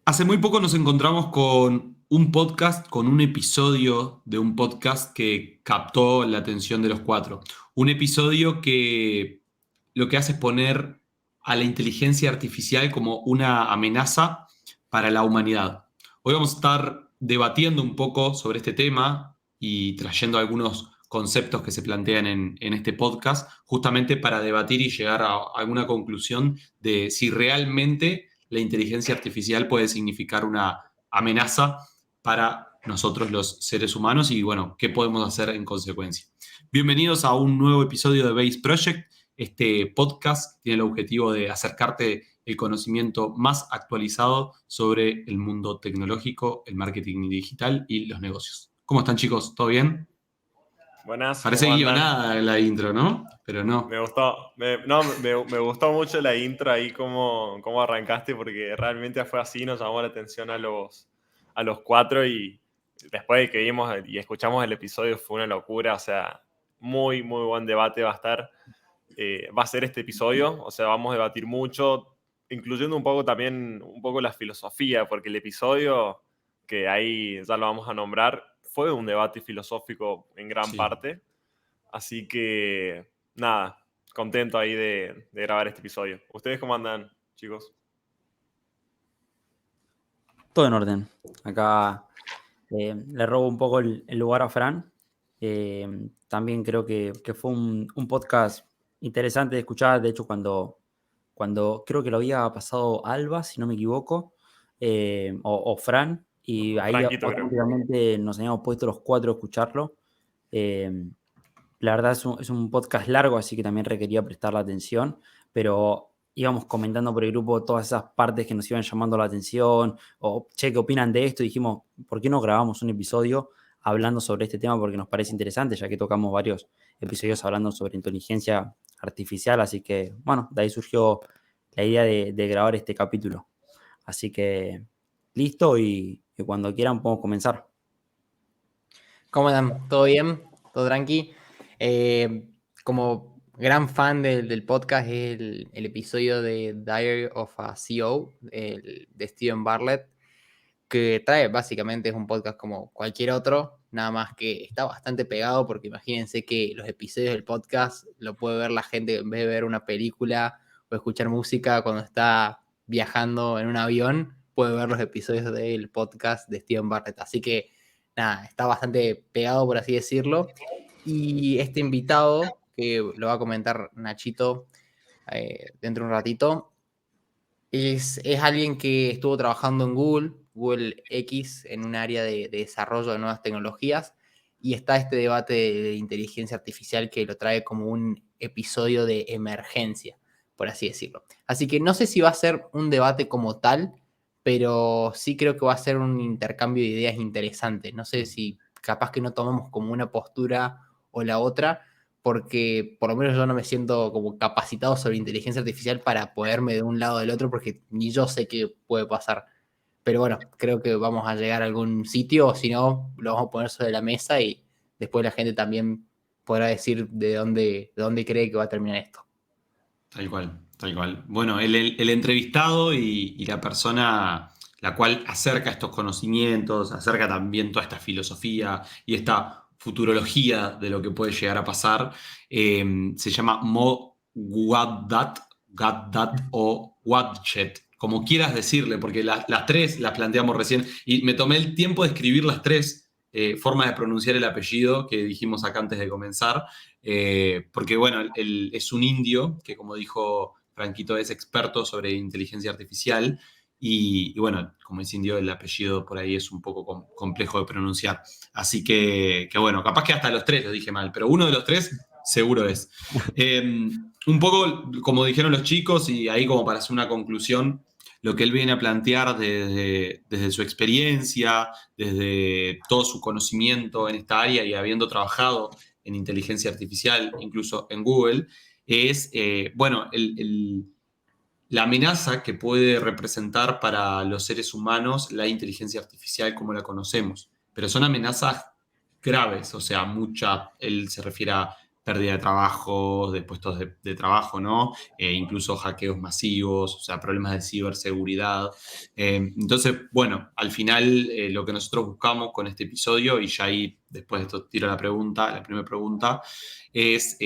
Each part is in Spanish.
Hace muy poco nos encontramos con un podcast, con un episodio de un podcast que captó la atención de los cuatro. Un episodio que lo que hace es poner a la inteligencia artificial como una amenaza para la humanidad. Hoy vamos a estar debatiendo un poco sobre este tema y trayendo algunos conceptos que se plantean en este podcast, justamente para debatir y llegar a alguna conclusión de si realmente la inteligencia artificial puede significar una amenaza para nosotros los seres humanos y bueno, qué podemos hacer en consecuencia. Bienvenidos a un nuevo episodio de Base Project. Este podcast tiene el objetivo de acercarte el conocimiento más actualizado sobre el mundo tecnológico, el marketing digital y los negocios. ¿Cómo están, chicos? ¿Todo bien? Buenas, Parece ¿cómo andan? guionada la intro, ¿no? Pero no. Me gustó, no, me gustó mucho la intro ahí, cómo arrancaste, porque realmente fue así, nos llamó la atención a los cuatro y después de que vimos y escuchamos el episodio fue una locura, o sea, muy, muy buen debate va a estar, va a ser este episodio, o sea, vamos a debatir mucho, incluyendo un poco también, un poco la filosofía, porque el episodio, que ahí ya lo vamos a nombrar, fue un debate filosófico en gran Sí. parte. Así que, nada, contento ahí de grabar este episodio. ¿Ustedes cómo andan, chicos? Todo en orden. Acá le robo un poco el lugar a Fran. También creo que fue un podcast interesante de escuchar. De hecho, cuando creo que lo había pasado Alba, si no me equivoco, o Fran, y ahí Franquito, creo. automáticamente nos habíamos puesto los cuatro a escucharlo. Eh, la verdad es un podcast largo, así que también requería prestar la atención, pero íbamos comentando por el grupo todas esas partes que nos iban llamando la atención, o, che, ¿qué opinan de esto? Y dijimos, ¿por qué no grabamos un episodio hablando sobre este tema? Porque nos parece interesante, ya que tocamos varios episodios hablando sobre inteligencia artificial, así que, bueno, de ahí surgió la idea de grabar este capítulo. Así que, listo, y cuando quieran podemos comenzar. ¿Cómo andan? ¿Todo bien? ¿Todo tranqui? Como gran fan del podcast es el episodio de Diary of a CEO de Steven Bartlett, que trae básicamente es un podcast como cualquier otro, nada más que está bastante pegado porque imagínense que los episodios del podcast lo puede ver la gente en vez de ver una película o escuchar música cuando está viajando en un avión, puede ver los episodios del podcast de Steven Bartlett. Así que nada, está bastante pegado por así decirlo. Y este invitado, que lo va a comentar Nachito dentro de un ratito, es alguien que estuvo trabajando en Google X, en un área de desarrollo de nuevas tecnologías, y está este debate de inteligencia artificial que lo trae como un episodio de emergencia, por así decirlo. Así que no sé si va a ser un debate como tal, pero sí creo que va a ser un intercambio de ideas interesante. No sé si capaz que no tomamos como una postura o la otra, porque por lo menos yo no me siento como capacitado sobre inteligencia artificial para poderme de un lado o del otro, porque ni yo sé qué puede pasar. Pero bueno, creo que vamos a llegar a algún sitio, o si no, lo vamos a poner sobre la mesa y después la gente también podrá decir de dónde cree que va a terminar esto. Tal cual, tal cual. Bueno, el entrevistado y la persona la cual acerca estos conocimientos, acerca también toda esta filosofía y esta futurología de lo que puede llegar a pasar, se llama Mo Gawdat, Gaddat o Wadjet, como quieras decirle, porque las tres las planteamos recién y me tomé el tiempo de escribir las tres formas de pronunciar el apellido que dijimos acá antes de comenzar. Porque bueno, él es un indio que, como dijo Franquito, es experto sobre inteligencia artificial y bueno, como es indio, el apellido por ahí es un poco complejo de pronunciar. Así que bueno, capaz que hasta los tres lo dije mal, pero uno de los tres seguro es. Un poco como dijeron los chicos y ahí como para hacer una conclusión, lo que él viene a plantear desde su experiencia, desde todo su conocimiento en esta área y habiendo trabajado en inteligencia artificial, incluso en Google, es, bueno, la amenaza que puede representar para los seres humanos la inteligencia artificial como la conocemos. Pero son amenazas graves, o sea, él se refiere a pérdida de trabajo, de puestos de trabajo, ¿no? Incluso hackeos masivos, o sea, problemas de ciberseguridad. Entonces, bueno, al final lo que nosotros buscamos con este episodio, y ya ahí después de esto tiro la primera pregunta, es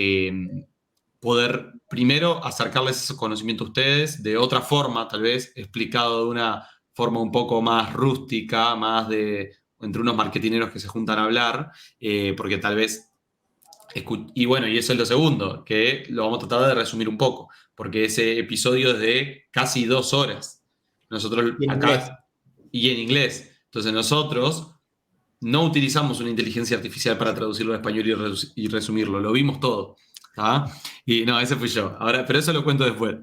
poder primero acercarles esos conocimientos a ustedes de otra forma, tal vez explicado de una forma un poco más rústica, más de entre unos marketineros que se juntan a hablar, porque tal vez y bueno, y eso es lo segundo, que lo vamos a tratar de resumir un poco, porque ese episodio es de casi 2 horas. Nosotros Y en inglés. acá, y en inglés. Entonces nosotros no utilizamos una inteligencia artificial para traducirlo al español y resumirlo, lo vimos todo. ¿Tá? Y no, ese fui yo. Ahora, pero eso lo cuento después.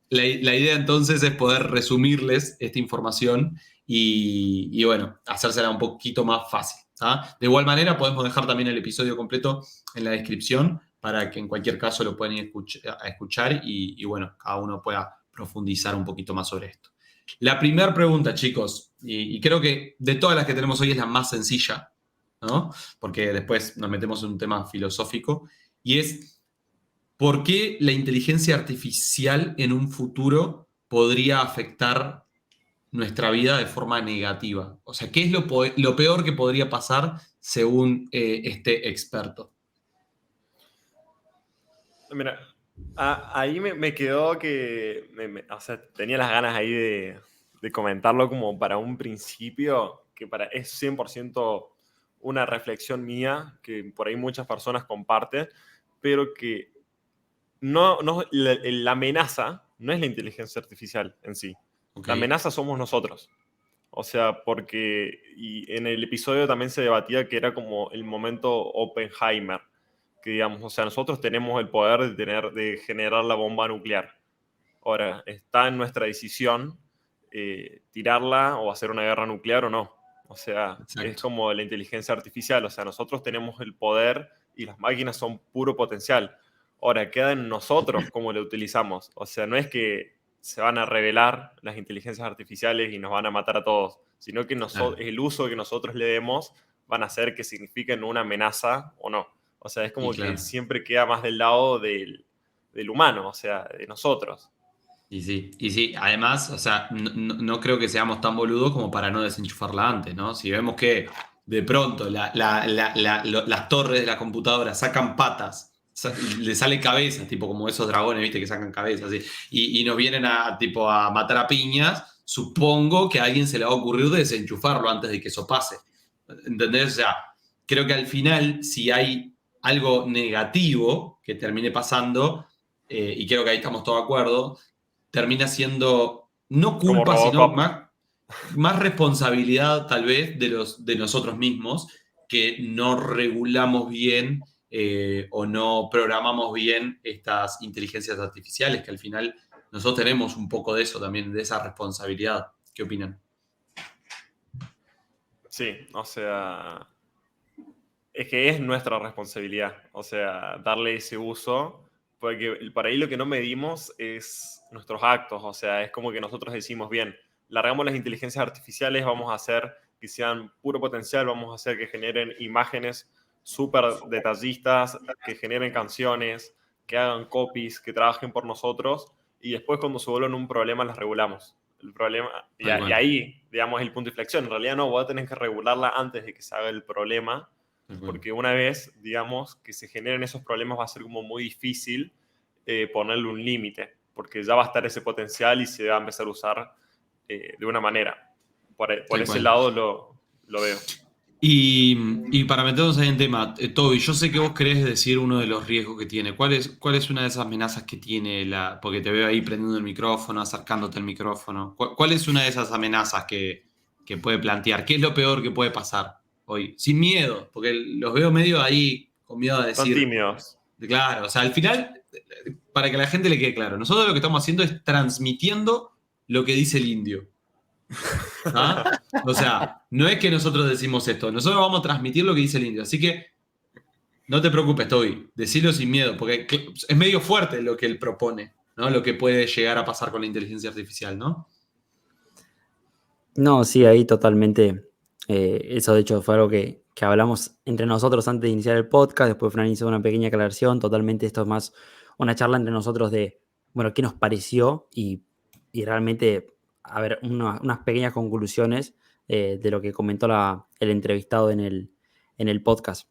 La idea entonces es poder resumirles esta información y bueno, hacérsela un poquito más fácil. ¿Tá? De igual manera, podemos dejar también el episodio completo en la descripción para que en cualquier caso lo puedan ir a escuchar y bueno, cada uno pueda profundizar un poquito más sobre esto. La primera pregunta, chicos, y creo que de todas las que tenemos hoy es la más sencilla, ¿no? Porque después nos metemos en un tema filosófico, y es, ¿por qué la inteligencia artificial en un futuro podría afectar nuestra vida de forma negativa? O sea, ¿qué es lo peor que podría pasar según este experto? Mira, ahí me quedó que, o sea, tenía las ganas ahí de comentarlo como para un principio, que es 100% una reflexión mía, que por ahí muchas personas comparten, pero que la amenaza no es la inteligencia artificial en sí. Ok, La amenaza somos nosotros. O sea, y en el episodio también se debatía que era como el momento Oppenheimer, que digamos, o sea, nosotros tenemos el poder de generar la bomba nuclear. Ahora, está en nuestra decisión tirarla o hacer una guerra nuclear o no. O sea, es exacto. como la inteligencia artificial. O sea, nosotros tenemos el poder y las máquinas son puro potencial. Ahora, queda en nosotros cómo lo utilizamos. O sea, no es que se van a revelar las inteligencias artificiales y nos van a matar a todos, sino que Claro. el uso que nosotros le demos van a hacer que signifiquen una amenaza o no. O sea, es Y como que claro. siempre queda más del lado del humano, o sea, de nosotros. Y sí, además, o sea, no creo que seamos tan boludos como para no desenchufarla antes, ¿no? Si vemos que de pronto las torres de la computadora sacan patas, le sale cabeza, tipo como esos dragones, ¿viste? Que sacan cabezas, así, y nos vienen tipo, a matar a piñas, supongo que a alguien se le va a ocurrir desenchufarlo antes de que eso pase. ¿Entendés? O sea, creo que al final, si hay algo negativo que termine pasando, y creo que ahí estamos todos de acuerdo, termina siendo no Como culpa, sino Robocop. más responsabilidad tal vez de nosotros mismos, que no regulamos bien o no programamos bien estas inteligencias artificiales, que al final nosotros tenemos un poco de eso también, de esa responsabilidad. ¿Qué opinan? Sí, o sea, es que es nuestra responsabilidad, o sea, darle ese uso, porque para ahí lo que no medimos es nuestros actos, o sea, es como que nosotros decimos, bien, largamos las inteligencias artificiales, vamos a hacer que sean puro potencial, vamos a hacer que generen imágenes súper detallistas, que generen canciones, que hagan copies, que trabajen por nosotros, y después cuando se vuelven un problema las regulamos. El problema, Tal y cual, ahí, digamos, es el punto de inflexión. En realidad no, voy a tener que regularla antes de que se haga el problema, tal cual. porque una vez, digamos, que se generen esos problemas va a ser como muy difícil ponerle un límite, porque ya va a estar ese potencial y se va a empezar a usar de una manera. Por Tal ese cual. lado lo veo. Y para meternos ahí en tema, Toby, yo sé que vos querés decir uno de los riesgos que tiene. ¿Cuál es una de esas amenazas que tiene porque te veo ahí prendiendo el micrófono, acercándote al micrófono? ¿Cuál es una de esas amenazas que puede plantear? ¿Qué es lo peor que puede pasar hoy? Sin miedo, porque los veo medio ahí con miedo a Son decir, tímidos. claro, o sea, al final, para que a la gente le quede claro, nosotros lo que estamos haciendo es transmitiendo lo que dice el indio. ¿Ah? O sea, no es que nosotros decimos esto, nosotros vamos a transmitir lo que dice el indio. Así que no te preocupes, Toby, decilo sin miedo, porque es medio fuerte lo que él propone, ¿no? Lo que puede llegar a pasar con la inteligencia artificial, ¿no? No, sí, ahí totalmente. Eso de hecho fue algo que que hablamos entre nosotros antes de iniciar el podcast, después Fran hizo una pequeña aclaración, totalmente esto es más una charla entre nosotros de, bueno, qué nos pareció y realmente, a ver, unas pequeñas conclusiones de lo que comentó el entrevistado en el podcast.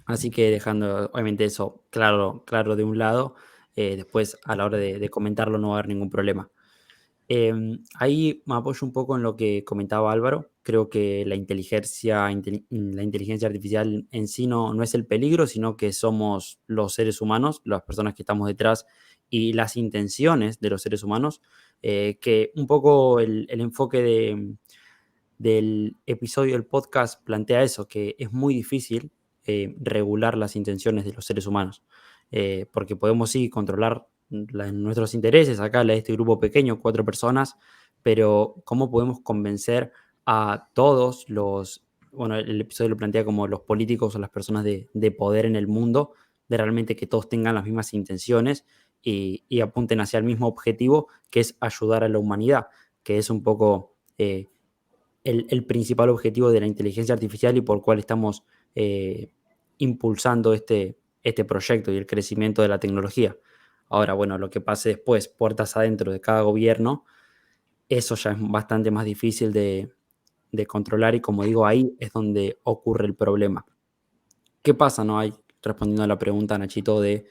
Así que dejando obviamente eso claro de un lado, después a la hora de comentarlo no va a haber ningún problema. Ahí me apoyo un poco en lo que comentaba Álvaro. Creo que la inteligencia artificial en sí no es el peligro, sino que somos los seres humanos, las personas que estamos detrás y las intenciones de los seres humanos. Que un poco el enfoque del episodio del podcast plantea eso, que es muy difícil regular las intenciones de los seres humanos, porque podemos sí controlar nuestros intereses, acá este grupo pequeño, 4 personas, pero ¿cómo podemos convencer a todos bueno, el episodio lo plantea como los políticos o las personas de poder en el mundo, de realmente que todos tengan las mismas intenciones y apunten hacia el mismo objetivo, que es ayudar a la humanidad, que es un poco el principal objetivo de la inteligencia artificial y por cual estamos impulsando este proyecto y el crecimiento de la tecnología. Ahora, bueno, lo que pase después, puertas adentro de cada gobierno, eso ya es bastante más difícil de controlar y como digo, ahí es donde ocurre el problema. ¿Qué pasa, no? Hay, respondiendo a la pregunta, Nachito, de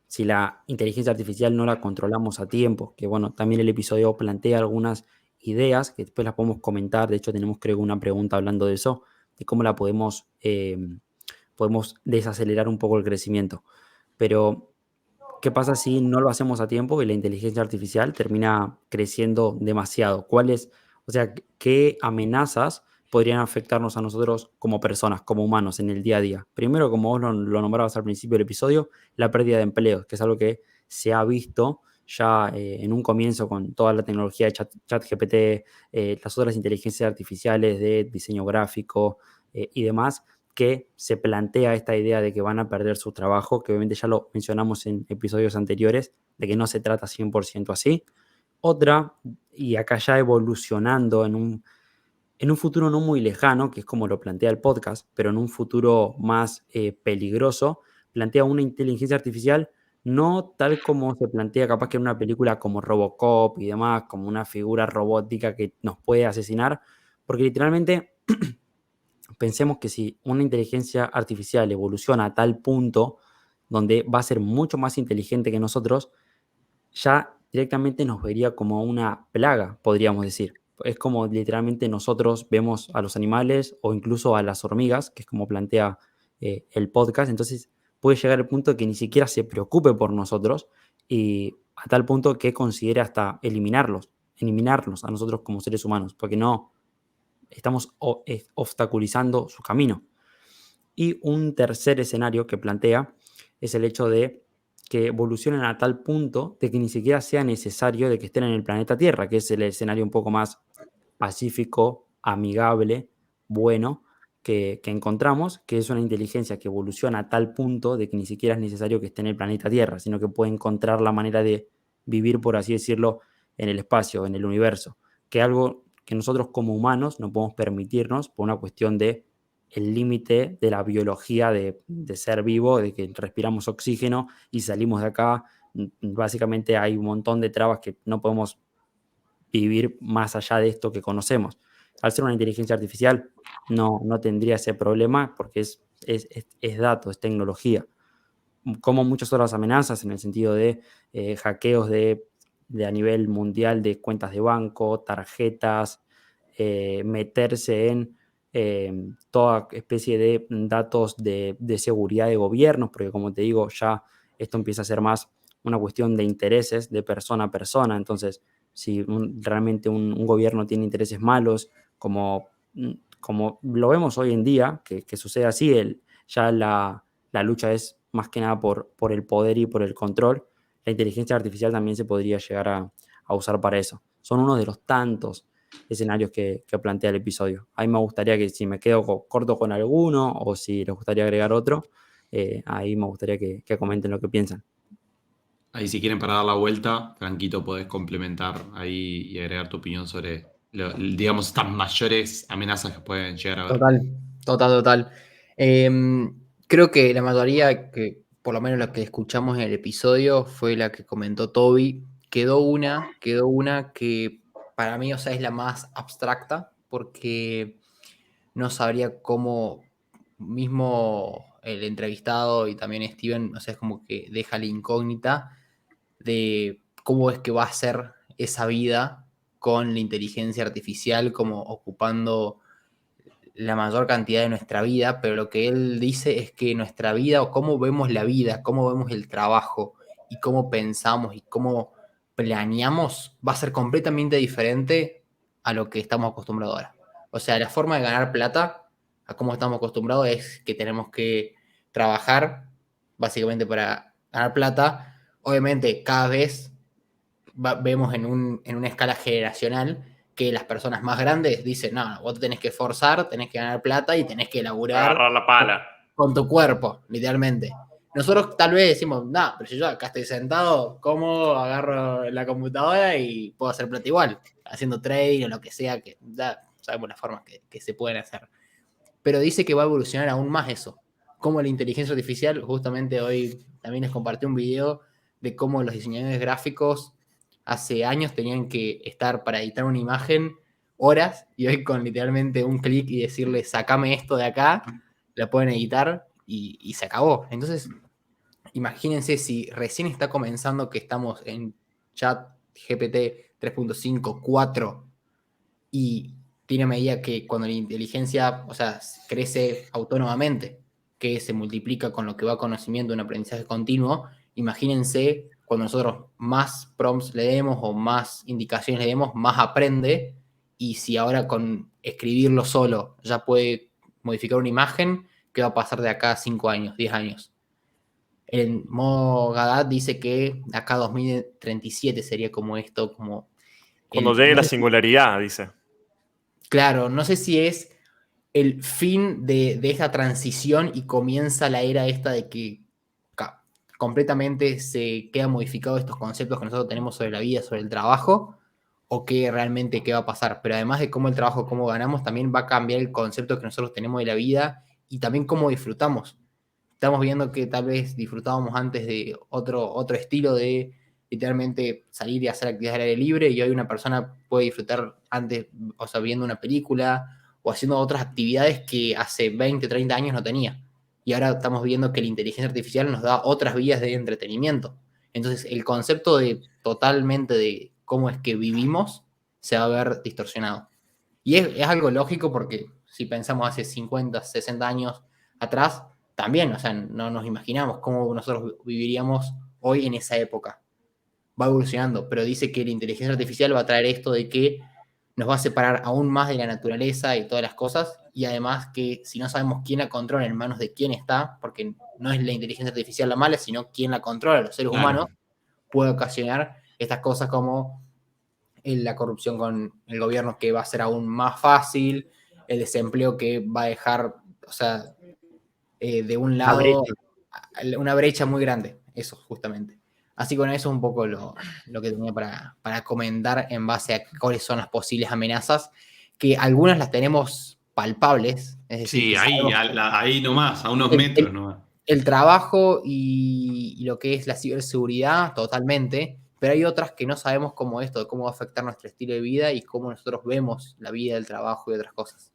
si la inteligencia artificial no la controlamos a tiempo, que bueno, también el episodio plantea algunas ideas que después las podemos comentar, de hecho tenemos creo una pregunta hablando de eso, de cómo la podemos desacelerar un poco el crecimiento. Pero, ¿qué pasa si no lo hacemos a tiempo y la inteligencia artificial termina creciendo demasiado? O sea, qué amenazas podrían afectarnos a nosotros como personas, como humanos en el día a día? Primero, como vos lo nombrabas al principio del episodio, la pérdida de empleos, que es algo que se ha visto ya en un comienzo con toda la tecnología de ChatGPT, las otras inteligencias artificiales de diseño gráfico y demás, que se plantea esta idea de que van a perder su trabajo, que obviamente ya lo mencionamos en episodios anteriores, de que no se trata 100% así. Otra, y acá ya evolucionando en un futuro no muy lejano, que es como lo plantea el podcast, pero en un futuro más peligroso, plantea una inteligencia artificial no tal como se plantea capaz que en una película como Robocop y demás, como una figura robótica que nos puede asesinar, porque literalmente pensemos que si una inteligencia artificial evoluciona a tal punto donde va a ser mucho más inteligente que nosotros, ya directamente nos vería como una plaga, podríamos decir. Es como literalmente nosotros vemos a los animales o incluso a las hormigas, que es como plantea el podcast. Entonces puede llegar el punto de que ni siquiera se preocupe por nosotros y a tal punto que considere hasta eliminarnos a nosotros como seres humanos, porque no estamos obstaculizando su camino. Y un tercer escenario que plantea es el hecho de que evolucionen a tal punto de que ni siquiera sea necesario de que estén en el planeta Tierra, que es el escenario un poco más pacífico, amigable, bueno, que encontramos, que es una inteligencia que evoluciona a tal punto de que ni siquiera es necesario que esté en el planeta Tierra, sino que puede encontrar la manera de vivir, por así decirlo, en el espacio, en el universo, que es algo que nosotros como humanos no podemos permitirnos por una cuestión de el límite de la biología de ser vivo, de que respiramos oxígeno y salimos de acá. Básicamente hay un montón de trabas que no podemos vivir más allá de esto que conocemos. Al ser una inteligencia artificial no tendría ese problema porque es dato, es tecnología. Como muchas otras amenazas en el sentido de hackeos de a nivel mundial de cuentas de banco, tarjetas, meterse en toda especie de datos de seguridad de gobiernos, porque como te digo, ya esto empieza a ser más una cuestión de intereses de persona a persona. Entonces, si realmente un gobierno tiene intereses malos, como lo vemos hoy en día, que sucede así, ya la lucha es más que nada por el poder y por el control, la inteligencia artificial también se podría llegar a usar para eso. Son uno de los tantos escenarios que plantea el episodio. A mí me gustaría que si me quedo corto con alguno o si les gustaría agregar otro, ahí me gustaría que comenten lo que piensan. Ahí si quieren para dar la vuelta, Franquito, podés complementar ahí y agregar tu opinión sobre, digamos, estas mayores amenazas que pueden llegar a haber. Total. Total. Creo que la mayoría, que por lo menos la que escuchamos en el episodio, fue la que comentó Toby. Quedó una que para mí, o sea, es la más abstracta, porque no sabría cómo mismo el entrevistado y también Steven, o sea, es como que deja la incógnita de cómo es que va a ser esa vida con la inteligencia artificial como ocupando la mayor cantidad de nuestra vida, pero lo que él dice es que nuestra vida, o cómo vemos la vida, cómo vemos el trabajo y cómo pensamos y cómo planeamos, va a ser completamente diferente a lo que estamos acostumbrados ahora. O sea, la forma de ganar plata, a cómo estamos acostumbrados, es que tenemos que trabajar básicamente para ganar plata. Obviamente, cada vez vemos en una escala generacional que las personas más grandes dicen, no, vos te tenés que esforzar, tenés que ganar plata y tenés que laburar Agarrar la pala. con tu cuerpo, literalmente. Nosotros tal vez decimos, no, pero si yo acá estoy sentado, ¿cómo agarro la computadora y puedo hacer plata igual? Haciendo trading o lo que sea, que ya sabemos las formas que se pueden hacer. Pero dice que va a evolucionar aún más eso. Como la inteligencia artificial, justamente hoy también les compartí un video de cómo los diseñadores gráficos hace años tenían que estar para editar una imagen horas, y hoy con literalmente un clic y decirle, sacame esto de acá, la pueden editar y se acabó. Entonces, imagínense si recién está comenzando, que estamos en chat GPT 3.5, 4, y tiene medida que cuando la inteligencia, o sea, crece autónomamente, que se multiplica con lo que va conocimiento, un aprendizaje continuo, imagínense cuando nosotros más prompts le demos o más indicaciones le demos, más aprende, y si ahora con escribirlo solo ya puede modificar una imagen, ¿qué va a pasar de acá a 5 años, 10 años? El Mo Gadat dice que acá 2037 sería como esto, como Cuando el... llegue No la sé, singularidad, dice. claro, no sé si es el fin de esta transición y comienza la era esta de que completamente se quedan modificados estos conceptos que nosotros tenemos sobre la vida, sobre el trabajo, o qué realmente qué va a pasar. Pero además de cómo el trabajo, cómo ganamos, también va a cambiar el concepto que nosotros tenemos de la vida y también cómo disfrutamos. Estamos viendo que tal vez disfrutábamos antes de otro estilo de literalmente salir y hacer actividades al aire libre, y hoy una persona puede disfrutar antes, o sea, viendo una película o haciendo otras actividades que hace 20, 30 años no tenía. Y ahora estamos viendo que la inteligencia artificial nos da otras vías de entretenimiento. Entonces, el concepto de totalmente de cómo es que vivimos se va a ver distorsionado. Y es algo lógico, porque si pensamos hace 50, 60 años atrás, también, o sea, no nos imaginamos cómo nosotros viviríamos hoy en esa época. Va evolucionando, pero dice que la inteligencia artificial va a traer esto de que nos va a separar aún más de la naturaleza y todas las cosas, y además que si no sabemos quién la controla, en manos de quién está, porque no es la inteligencia artificial la mala, sino quién la controla, los seres humanos, Claro. puede ocasionar estas cosas como la corrupción con el gobierno, que va a ser aún más fácil, el desempleo que va a dejar, o sea, de un La lado brecha. una brecha muy grande, eso justamente. Así que bueno, eso es un poco lo que tenía para comentar en base a cuáles son las posibles amenazas, que algunas las tenemos palpables, es decir, Sí, que ahí, sabemos ahí nomás, a unos el, metros el- nomás. el trabajo y lo que es la ciberseguridad, totalmente, pero hay otras que no sabemos cómo esto, de cómo va a afectar nuestro estilo de vida y cómo nosotros vemos la vida, el trabajo y otras cosas.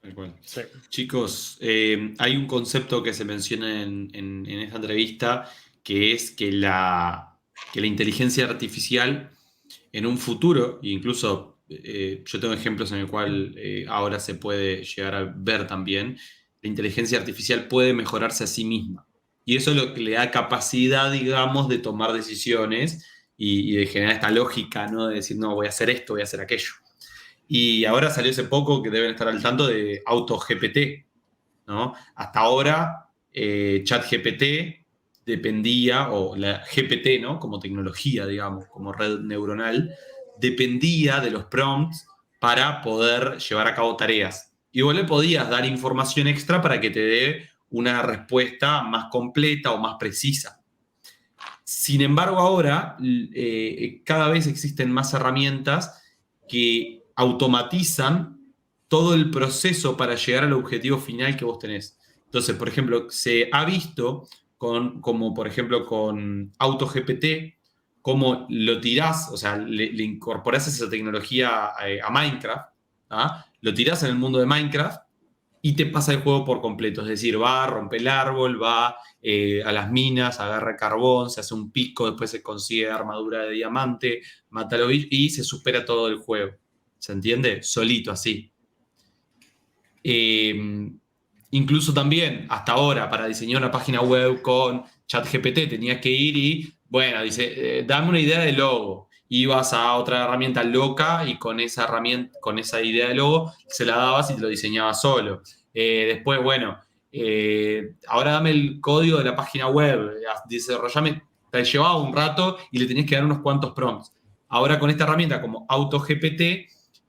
Tal cual. Sí. Chicos, hay un concepto que se menciona en esta entrevista, que es que la inteligencia artificial en un futuro, e incluso yo tengo ejemplos en el cual ahora se puede llegar a ver también, la inteligencia artificial puede mejorarse a sí misma. Y eso es lo que le da capacidad, digamos, de tomar decisiones y de generar esta lógica, ¿no? De decir, no, voy a hacer esto, voy a hacer aquello. Y ahora salió hace poco, que deben estar al tanto, de AutoGPT, ¿no? Hasta ahora, ChatGPT dependía, o la GPT, ¿no? Como tecnología, digamos, como red neuronal, dependía de los prompts para poder llevar a cabo tareas. Y vos le podías dar información extra para que te dé una respuesta más completa o más precisa. Sin embargo, ahora cada vez existen más herramientas que automatizan todo el proceso para llegar al objetivo final que vos tenés. Entonces, por ejemplo, se ha visto como por ejemplo con AutoGPT, cómo lo tirás, o sea, le incorporás esa tecnología a Minecraft, ¿ah? Lo tirás en el mundo de Minecraft y te pasa el juego por completo. Es decir, va, rompe el árbol, va a las minas, agarra carbón, se hace un pico, después se consigue armadura de diamante, mata a los bichos y se supera todo el juego. ¿Se entiende? Solito, así. Incluso también, hasta ahora, para diseñar una página web con ChatGPT, tenías que ir y, bueno, dice, dame una idea de logo. Ibas a otra herramienta loca y con esa herramienta, con esa idea de logo, se la dabas y te lo diseñabas solo. Después, bueno, ahora dame el código de la página web, desarrollame, te llevaba un rato y le tenías que dar unos cuantos prompts. Ahora con esta herramienta como AutoGPT,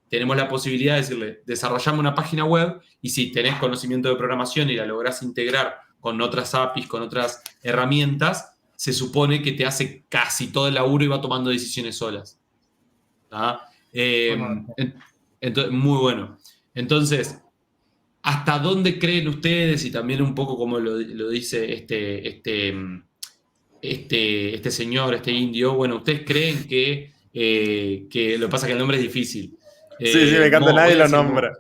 tenemos la posibilidad de decirle, desarrollame una página web y si tenés conocimiento de programación y la lográs integrar con otras APIs, con otras herramientas, se supone que te hace casi todo el laburo y va tomando decisiones solas. Entonces, muy bueno. Entonces, ¿hasta dónde creen ustedes? Y también un poco como lo dice este señor, este indio, bueno, ¿ustedes creen que lo que pasa es que el nombre es difícil? Sí, me encanta, Mo, nadie voy a lo decir nombra. Mo.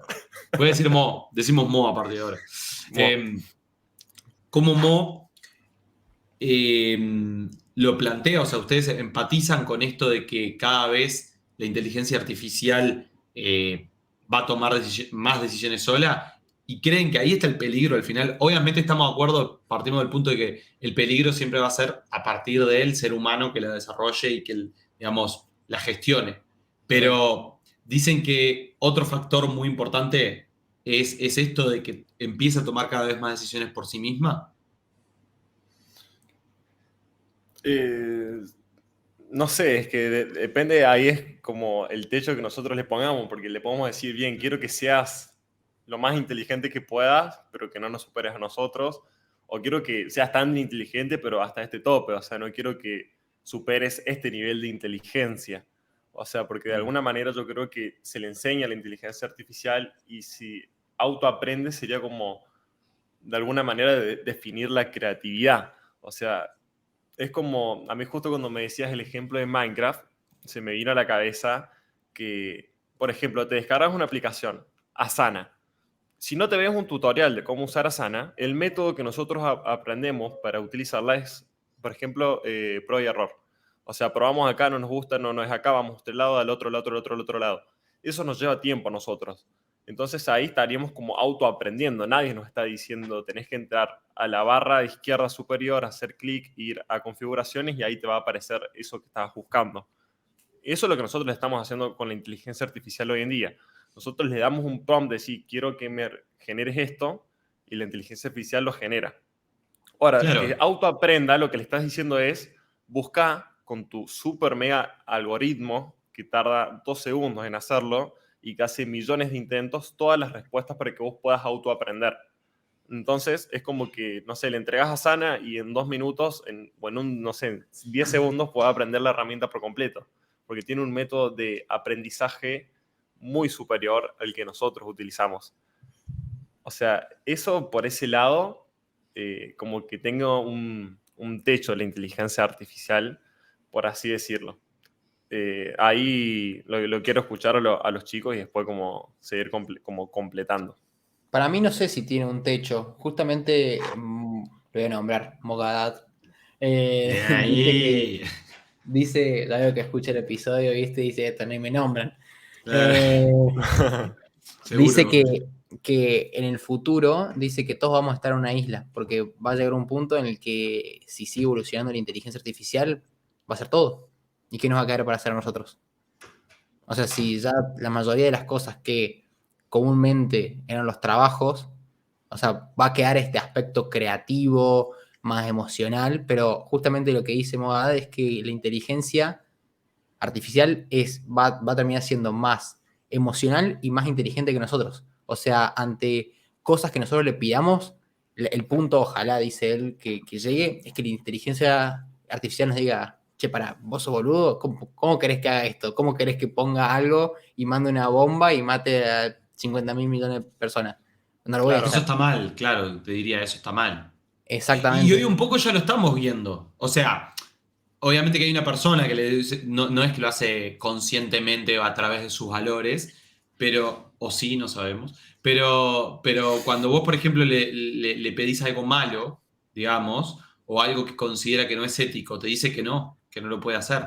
Voy a decir Mo, decimos Mo a partir de ahora. Mo. ¿Cómo Mo lo plantea? O sea, ¿ustedes empatizan con esto de que cada vez la inteligencia artificial va a tomar más decisiones sola? ¿Y creen que ahí está el peligro al final? Obviamente estamos de acuerdo, partimos del punto de que el peligro siempre va a ser a partir del ser humano que la desarrolle y que, digamos, la gestione. Pero dicen que otro factor muy importante es esto de que empieza a tomar cada vez más decisiones por sí misma. No sé, es que depende, ahí es como el techo que nosotros le pongamos, porque le podemos decir, bien, quiero que seas lo más inteligente que puedas, pero que no nos superes a nosotros, o quiero que seas tan inteligente, pero hasta este tope, o sea, no quiero que superes este nivel de inteligencia. O sea, porque de alguna manera yo creo que se le enseña la inteligencia artificial y si autoaprende sería como, de alguna manera, definir la creatividad. O sea, es como, a mí justo cuando me decías el ejemplo de Minecraft, se me vino a la cabeza que, por ejemplo, te descargas una aplicación, Asana. Si no te ves un tutorial de cómo usar Asana, el método que nosotros aprendemos para utilizarla es, por ejemplo, prueba y error. O sea, probamos acá, no nos gusta, no es acá, vamos a este lado, al otro, al otro, al otro, al otro lado. Eso nos lleva tiempo a nosotros. Entonces ahí estaríamos como autoaprendiendo. Nadie nos está diciendo, tenés que entrar a la barra izquierda superior, hacer clic, ir a configuraciones y ahí te va a aparecer eso que estabas buscando. Eso es lo que nosotros le estamos haciendo con la inteligencia artificial hoy en día. Nosotros le damos un prompt de decir, quiero que me generes esto, y la inteligencia artificial lo genera. Ahora, Claro. que autoaprenda, lo que le estás diciendo es, busca con tu super mega algoritmo, que tarda 2 segundos en hacerlo, y que hace millones de intentos, todas las respuestas para que vos puedas autoaprender. Entonces, es como que, no sé, le entregas a Sana y en 2 minutos, no sé, 10 segundos puede aprender la herramienta por completo, porque tiene un método de aprendizaje muy superior al que nosotros utilizamos. O sea, eso por ese lado, como que tengo un techo de la inteligencia artificial, por así decirlo. Ahí lo quiero escuchar a los chicos y después como seguir como completando. Para mí no sé si tiene un techo. Justamente lo voy a nombrar, Mogadat. Ahí. Dice, ya veo que escucha el episodio, ¿viste? Dice, esto no me nombran. Claro. Dice Seguro. que en el futuro, dice que todos vamos a estar en una isla, porque va a llegar un punto en el que si sigue evolucionando la inteligencia artificial, va a ser todo. ¿Y qué nos va a quedar para hacer a nosotros? O sea, si ya la mayoría de las cosas que comúnmente eran los trabajos, o sea, va a quedar este aspecto creativo, más emocional, pero justamente lo que dice Mogad es que la inteligencia artificial va a terminar siendo más emocional y más inteligente que nosotros. O sea, ante cosas que nosotros le pidamos, el punto, ojalá, dice él, que llegue, es que la inteligencia artificial nos diga, che, para, vos sos boludo, ¿cómo querés que haga esto? ¿Cómo querés que ponga algo y mande una bomba y mate a 50.000 millones de personas. No lo voy Claro. a Eso hacer. está mal, claro, te diría, eso está mal. Y Exactamente. hoy un poco ya lo estamos viendo. O sea, obviamente que hay una persona que le dice, no es que lo hace conscientemente o a través de sus valores, pero, o sí, no sabemos, pero cuando vos, por ejemplo, le pedís algo malo, digamos, o algo que considera que no es ético, te dice que no lo puede hacer.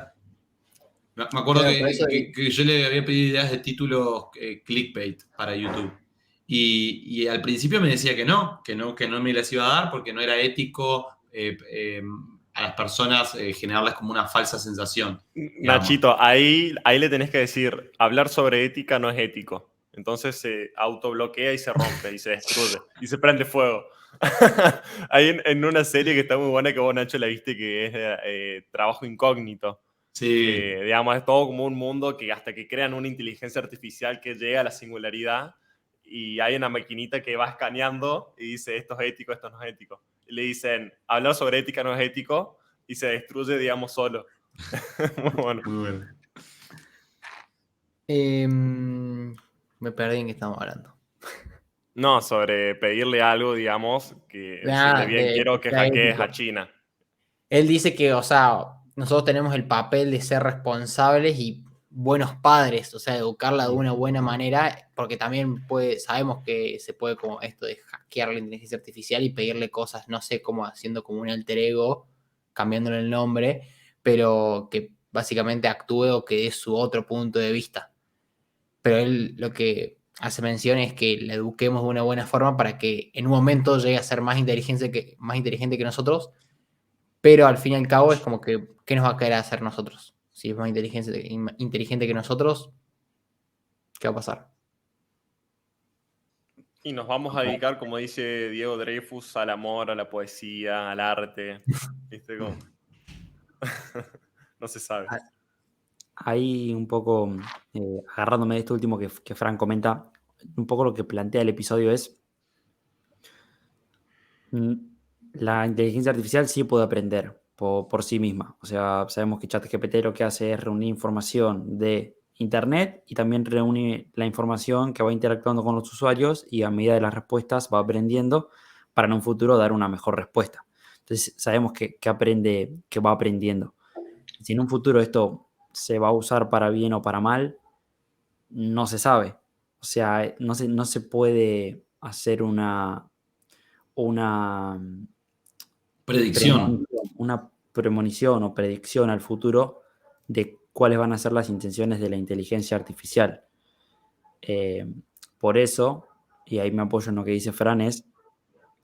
Me acuerdo Claro, por eso que yo le había pedido ideas de títulos clickbait para YouTube. Y al principio me decía que no me las iba a dar porque no era ético a las personas generarles como una falsa sensación, digamos. Nachito, ahí le tenés que decir, hablar sobre ética no es ético. Entonces se autobloquea y se rompe y se destruye y se prende fuego. Hay en una serie que está muy buena que vos, Nacho, la viste, que es Trabajo Incógnito. Sí, Que, digamos, es todo como un mundo que hasta que crean una inteligencia artificial que llega a la singularidad y hay una maquinita que va escaneando y dice esto es ético, esto no es ético. Y le dicen, hablar sobre ética no es ético y se destruye, digamos, solo. Muy bueno. muy bueno. me perdí en qué estamos hablando. No, sobre pedirle algo, digamos, que decirle bien, quiero que sea hackees a ético. China. Él dice que, o sea, nosotros tenemos el papel de ser responsables y buenos padres, o sea, educarla de una buena manera, porque también sabemos que se puede como esto de hackear la inteligencia artificial y pedirle cosas, no sé cómo haciendo como un alter ego, cambiándole el nombre, pero que básicamente actúe o que dé su otro punto de vista. Pero él lo que hace mención es que la eduquemos de una buena forma para que en un momento llegue a ser más inteligente que nosotros, pero al fin y al cabo es como que, ¿qué nos va a querer hacer nosotros? Si es más inteligente que nosotros, ¿qué va a pasar? Y nos vamos a dedicar, como dice Diego Dreyfus, al amor, a la poesía, al arte. ¿Viste cómo? No se sabe. Ahí un poco, agarrándome de esto último que Fran comenta, un poco lo que plantea el episodio es, mm, la inteligencia artificial sí puede aprender por sí misma. O sea, sabemos que ChatGPT lo que hace es reunir información de Internet y también reúne la información que va interactuando con los usuarios y a medida de las respuestas va aprendiendo para en un futuro dar una mejor respuesta. Entonces sabemos que aprende, que va aprendiendo. Si en un futuro esto se va a usar para bien o para mal, no se sabe. O sea, no se puede hacer una Predicción. una premonición o predicción al futuro de cuáles van a ser las intenciones de la inteligencia artificial. Eh, por eso, y ahí me apoyo en lo que dice Fran, es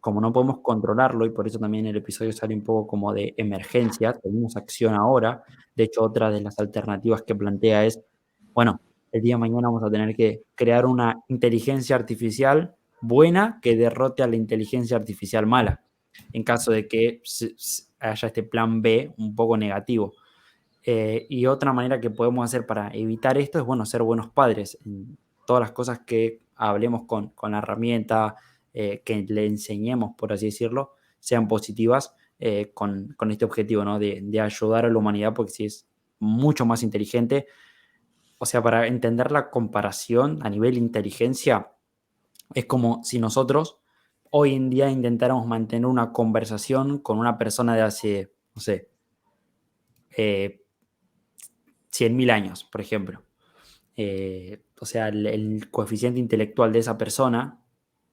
como no podemos controlarlo y por eso también el episodio sale un poco como de emergencia, tenemos acción ahora. De hecho, otra de las alternativas que plantea es, bueno, el día de mañana vamos a tener que crear una inteligencia artificial buena que derrote a la inteligencia artificial mala, en caso de que haya este plan B un poco negativo. Y otra manera que podemos hacer para evitar esto es, bueno, ser buenos padres. En todas las cosas que hablemos con la herramienta, que le enseñemos, por así decirlo, sean positivas con este objetivo, ¿no? De ayudar a la humanidad, porque si es mucho más inteligente, o sea, para entender la comparación a nivel inteligencia, es como si nosotros hoy en día intentáramos mantener una conversación con una persona de hace, no sé, 100.000 años, por ejemplo. O sea, el coeficiente intelectual de esa persona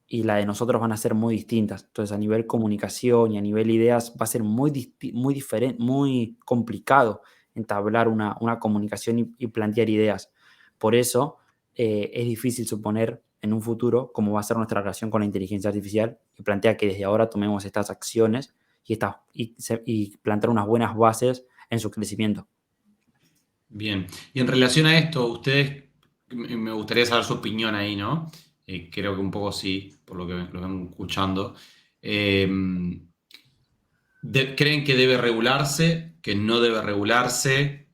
y la de nosotros van a ser muy distintas. Entonces, a nivel comunicación y a nivel ideas va a ser muy diferente, muy complicado entablar una comunicación y plantear ideas. Por eso es difícil suponer en un futuro cómo va a ser nuestra relación con la inteligencia artificial y plantea que desde ahora tomemos estas acciones y plantar unas buenas bases en su crecimiento. Bien. Y en relación a esto, ustedes, me gustaría saber su opinión ahí, ¿no? Creo que un poco sí, por lo que lo ven escuchando. Eh, ¿Creen que debe regularse, que no debe regularse?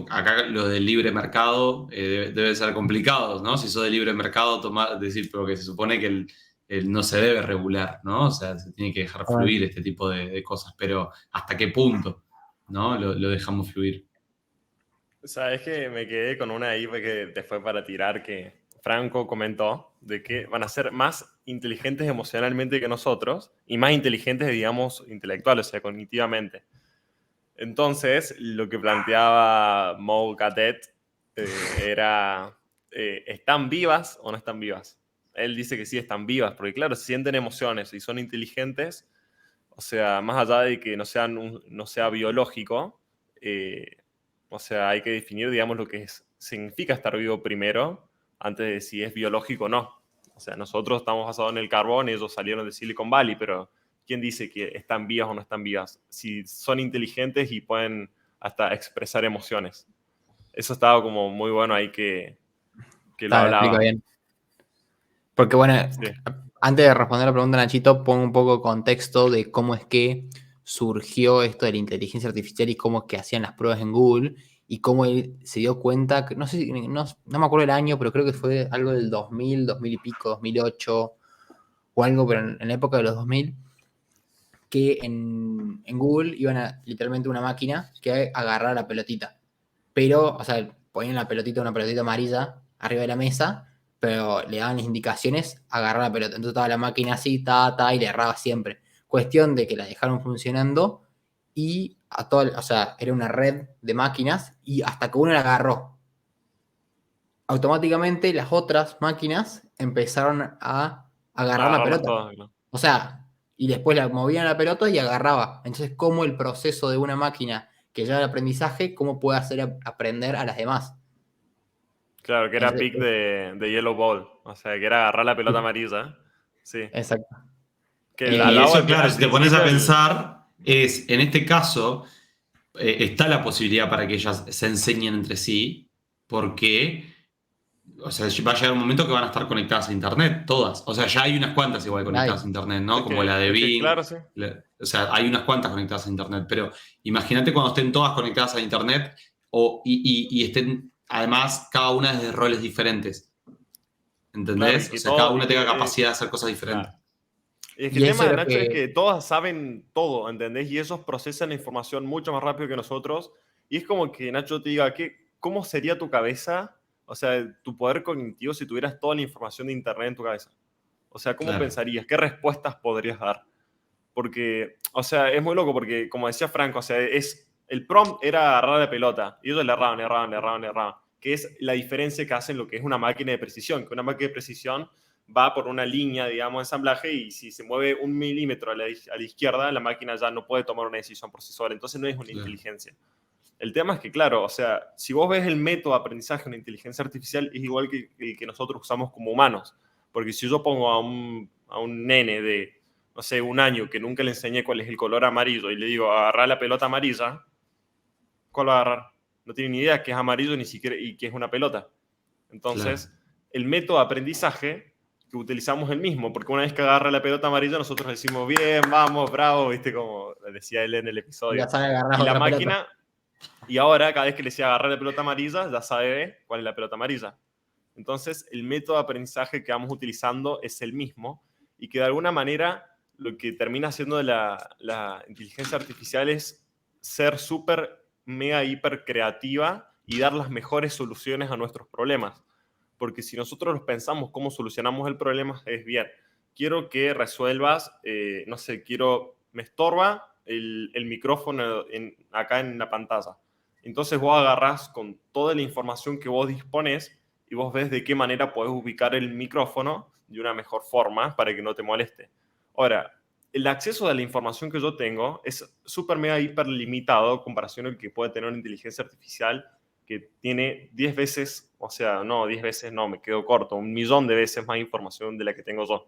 Acá lo del libre mercado debe ser complicado, ¿no? Si sos de libre mercado, decir, pero que se supone que el no se debe regular, ¿no? O sea, se tiene que dejar fluir este tipo de cosas, pero ¿hasta qué punto, ¿no? Lo dejamos fluir. Sabes que me quedé con una ahí que te fue para tirar, que Franco comentó de que van a ser más inteligentes emocionalmente que nosotros y más inteligentes, digamos, intelectuales, o sea, cognitivamente. Entonces, lo que planteaba Mo Cadet era, ¿están vivas o no están vivas? Él dice que sí están vivas, porque claro, se sienten emociones y son inteligentes, o sea, más allá de que no sea biológico, o sea, hay que definir, digamos, lo que significa estar vivo primero, antes de si es biológico o no. O sea, nosotros estamos basados en el carbón, ellos salieron de Silicon Valley, pero ¿quién dice que están vivas o no están vivas? Si son inteligentes y pueden hasta expresar emociones. Eso estaba como muy bueno ahí que lo Lo explico hablaba. bien. Porque bueno, Sí, antes de responder la pregunta, Nachito, pongo un poco de contexto de cómo es que surgió esto de la inteligencia artificial y cómo es que hacían las pruebas en Google y cómo él se dio cuenta, no sé, no me acuerdo el año, pero creo que fue algo del 2000, 2000 y pico, 2008 o algo, pero en la época de los 2000, que en Google iban a literalmente una máquina que agarrara la pelotita. Pero, o sea, ponían la pelotita, una pelotita amarilla arriba de la mesa, pero le daban las indicaciones a agarrar la pelota. Entonces estaba la máquina así, y le erraba siempre. Cuestión de que la dejaron funcionando y a todo, o sea, era una red de máquinas y hasta que uno la agarró. Automáticamente las otras máquinas empezaron a agarrar la agarrarlas pelota. todas, ¿no? O sea, y después la movían la pelota y agarraba. Entonces, ¿cómo el proceso de una máquina que lleva el aprendizaje, cómo puede hacer aprender a las demás? Claro, que era Entonces, pick de Yellow Ball. O sea, que era agarrar la pelota amarilla. Sí. exacto. Que Y hablaba eso, claro, al si te pones a principio pensar, en este caso, está la posibilidad para que ellas se enseñen entre sí, porque, o sea, va a llegar un momento que van a estar conectadas a Internet, todas. O sea, ya hay unas cuantas igual conectadas a Internet, ¿no? Como la de Bing. claro, sí. O sea, hay unas cuantas conectadas a Internet, pero imagínate cuando estén todas conectadas a Internet y estén, además, cada una desde roles diferentes. Claro, y ¿Entendés? O que sea, cada todo, una tenga capacidad de hacer cosas claro. diferentes. Y es que el Y eso tema, es lo Nacho, es que. que todas saben todo, ¿entendés? Y ellos procesan la información mucho más rápido que nosotros. Y es como que Nacho te diga, ¿cómo sería tu cabeza? O sea, tu poder cognitivo si tuvieras toda la información de Internet en tu cabeza. O sea, ¿cómo Claro. pensarías? ¿Qué respuestas podrías dar? Porque, o sea, es muy loco porque, como decía Franco, o sea, el prompt era agarrar la pelota. Y ellos le erraban, le erraban, le erraban, le erraban. Que es la diferencia que hacen lo que es una máquina de precisión. Que una máquina de precisión va por una línea, digamos, de ensamblaje y si se mueve 1 milímetro a la izquierda, la máquina ya no puede tomar una decisión por sí sola. Entonces no es una Claro. inteligencia. El tema es que, claro, o sea, si vos ves el método de aprendizaje de una inteligencia artificial, es igual que el que nosotros usamos como humanos. Porque si yo pongo a un nene de, no sé, 1 año que nunca le enseñé cuál es el color amarillo y le digo, agarrar la pelota amarilla, ¿cuál va a agarrar? No tiene ni idea que es amarillo ni siquiera y que es una pelota. Claro. Entonces, el método de aprendizaje que utilizamos es el mismo, porque una vez que agarra la pelota amarilla, nosotros decimos, bien, vamos, bravo, viste, como decía él en el Ya episodio. saben agarrar Y la otra pelota. máquina, y ahora cada vez que le decía agarrar la pelota amarilla, ya sabe cuál es la pelota amarilla. Entonces, el método de aprendizaje que vamos utilizando es el mismo y que de alguna manera lo que termina haciendo de la inteligencia artificial es ser súper, mega, hiper creativa y dar las mejores soluciones a nuestros problemas. Porque si nosotros los pensamos cómo solucionamos el problema, es bien, quiero que resuelvas, no sé, me estorba el micrófono acá en la pantalla. Entonces vos agarrás con toda la información que vos dispones y vos ves de qué manera podés ubicar el micrófono de una mejor forma para que no te moleste. Ahora, el acceso a la información que yo tengo es súper, mega, hiper limitado en comparación al que puede tener una inteligencia artificial que tiene 10 veces, o sea, no, 10 veces no, me quedo corto, 1 millón de veces más información de la que tengo yo.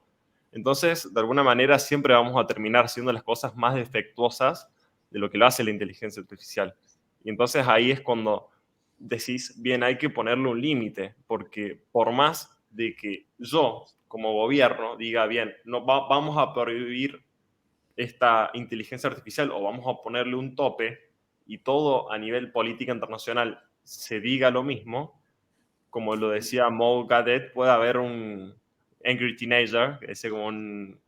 Entonces, de alguna manera, siempre vamos a terminar haciendo las cosas más defectuosas de lo que lo hace la inteligencia artificial. Y entonces ahí es cuando decís, bien, hay que ponerle un límite, porque por más de que yo, como gobierno, diga, bien, no, vamos a prohibir esta inteligencia artificial o vamos a ponerle un tope y todo a nivel política internacional se diga lo mismo, como lo decía Mo Gadet, puede haber un angry teenager, que es como un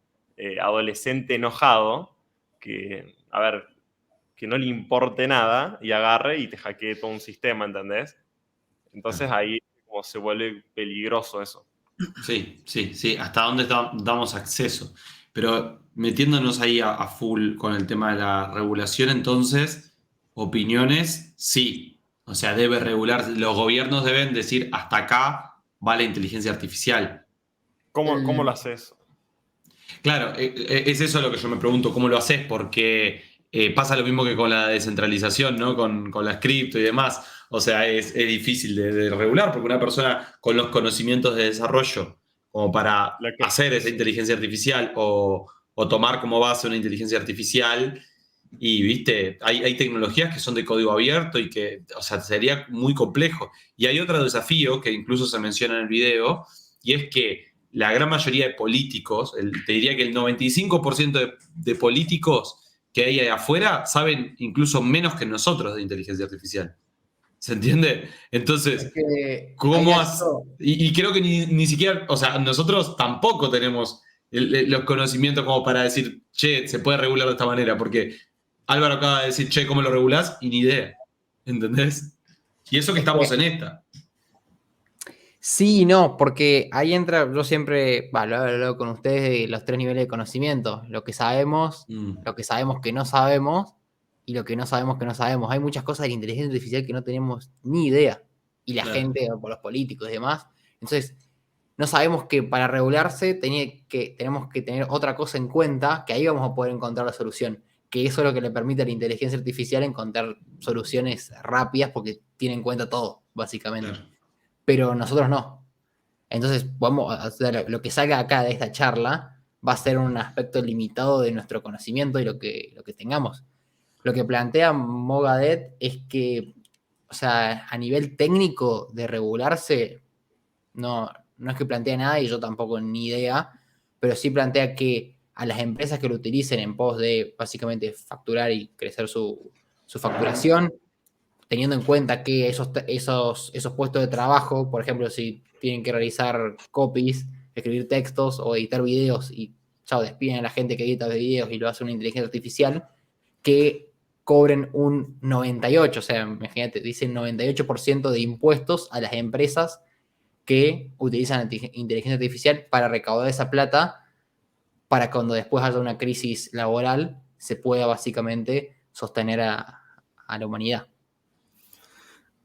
adolescente enojado, que, a ver, que no le importe nada y agarre y te hackee todo un sistema, ¿entendés? Entonces Claro. ahí como tipo, se vuelve peligroso eso. Sí, sí, sí, hasta dónde damos acceso. Pero metiéndonos ahí a full con el tema de la regulación, entonces, opiniones, sí. O sea, debe regularse. Los gobiernos deben decir, hasta acá va la inteligencia artificial. ¿Cómo lo El- haces? Claro, es eso lo que yo me pregunto, ¿cómo lo haces? Porque pasa lo mismo que con la descentralización, ¿no? Con las cripto y demás. O sea, es difícil de regular porque una persona con los conocimientos de desarrollo como para Lo que, hacer esa inteligencia artificial o tomar como base una inteligencia artificial y, viste, hay tecnologías que son de código abierto y que, o sea, sería muy complejo. Y hay otro desafío que incluso se menciona en el video y es que la gran mayoría de políticos, te diría que el 95% de políticos que hay ahí afuera saben incluso menos que nosotros de inteligencia artificial. ¿Se entiende? es Entonces, que hay ¿cómo algo. y creo que ni siquiera, o sea, nosotros tampoco tenemos los conocimientos como para decir, che, se puede regular de esta manera, porque Álvaro acaba de decir, che, ¿cómo lo regulás? Y ni idea. ¿Entendés? Y eso que Es estamos en que esta. sí y no, porque ahí entra, yo siempre, lo he hablado con ustedes de los 3 niveles de conocimiento, Mm, lo que sabemos que no sabemos y lo que no sabemos que no sabemos. Hay muchas cosas de la inteligencia artificial que no tenemos ni idea, y la claro, gente, o por los políticos y demás. Entonces, no sabemos que para regularse tenemos que tener otra cosa en cuenta, que ahí vamos a poder encontrar la solución, que eso es lo que le permite a la inteligencia artificial encontrar soluciones rápidas porque tiene en cuenta todo, básicamente. claro. Pero nosotros no. Entonces, lo que salga acá de esta charla va a ser un aspecto limitado de nuestro conocimiento y lo que tengamos. Lo que plantea Mogadet es que, o sea, a nivel técnico de regularse, no es que plantea nada y yo tampoco ni idea, pero sí plantea que a las empresas que lo utilicen en pos de básicamente facturar y crecer su facturación, teniendo en cuenta que esos puestos de trabajo, por ejemplo, si tienen que realizar copies, escribir textos o editar videos y chao, despiden a la gente que edita videos y lo hace una inteligencia artificial, que cobren un 98, o sea, imagínate, dicen 98% de impuestos a las empresas que utilizan inteligencia artificial para recaudar esa plata para cuando después haya una crisis laboral se pueda básicamente sostener a la humanidad.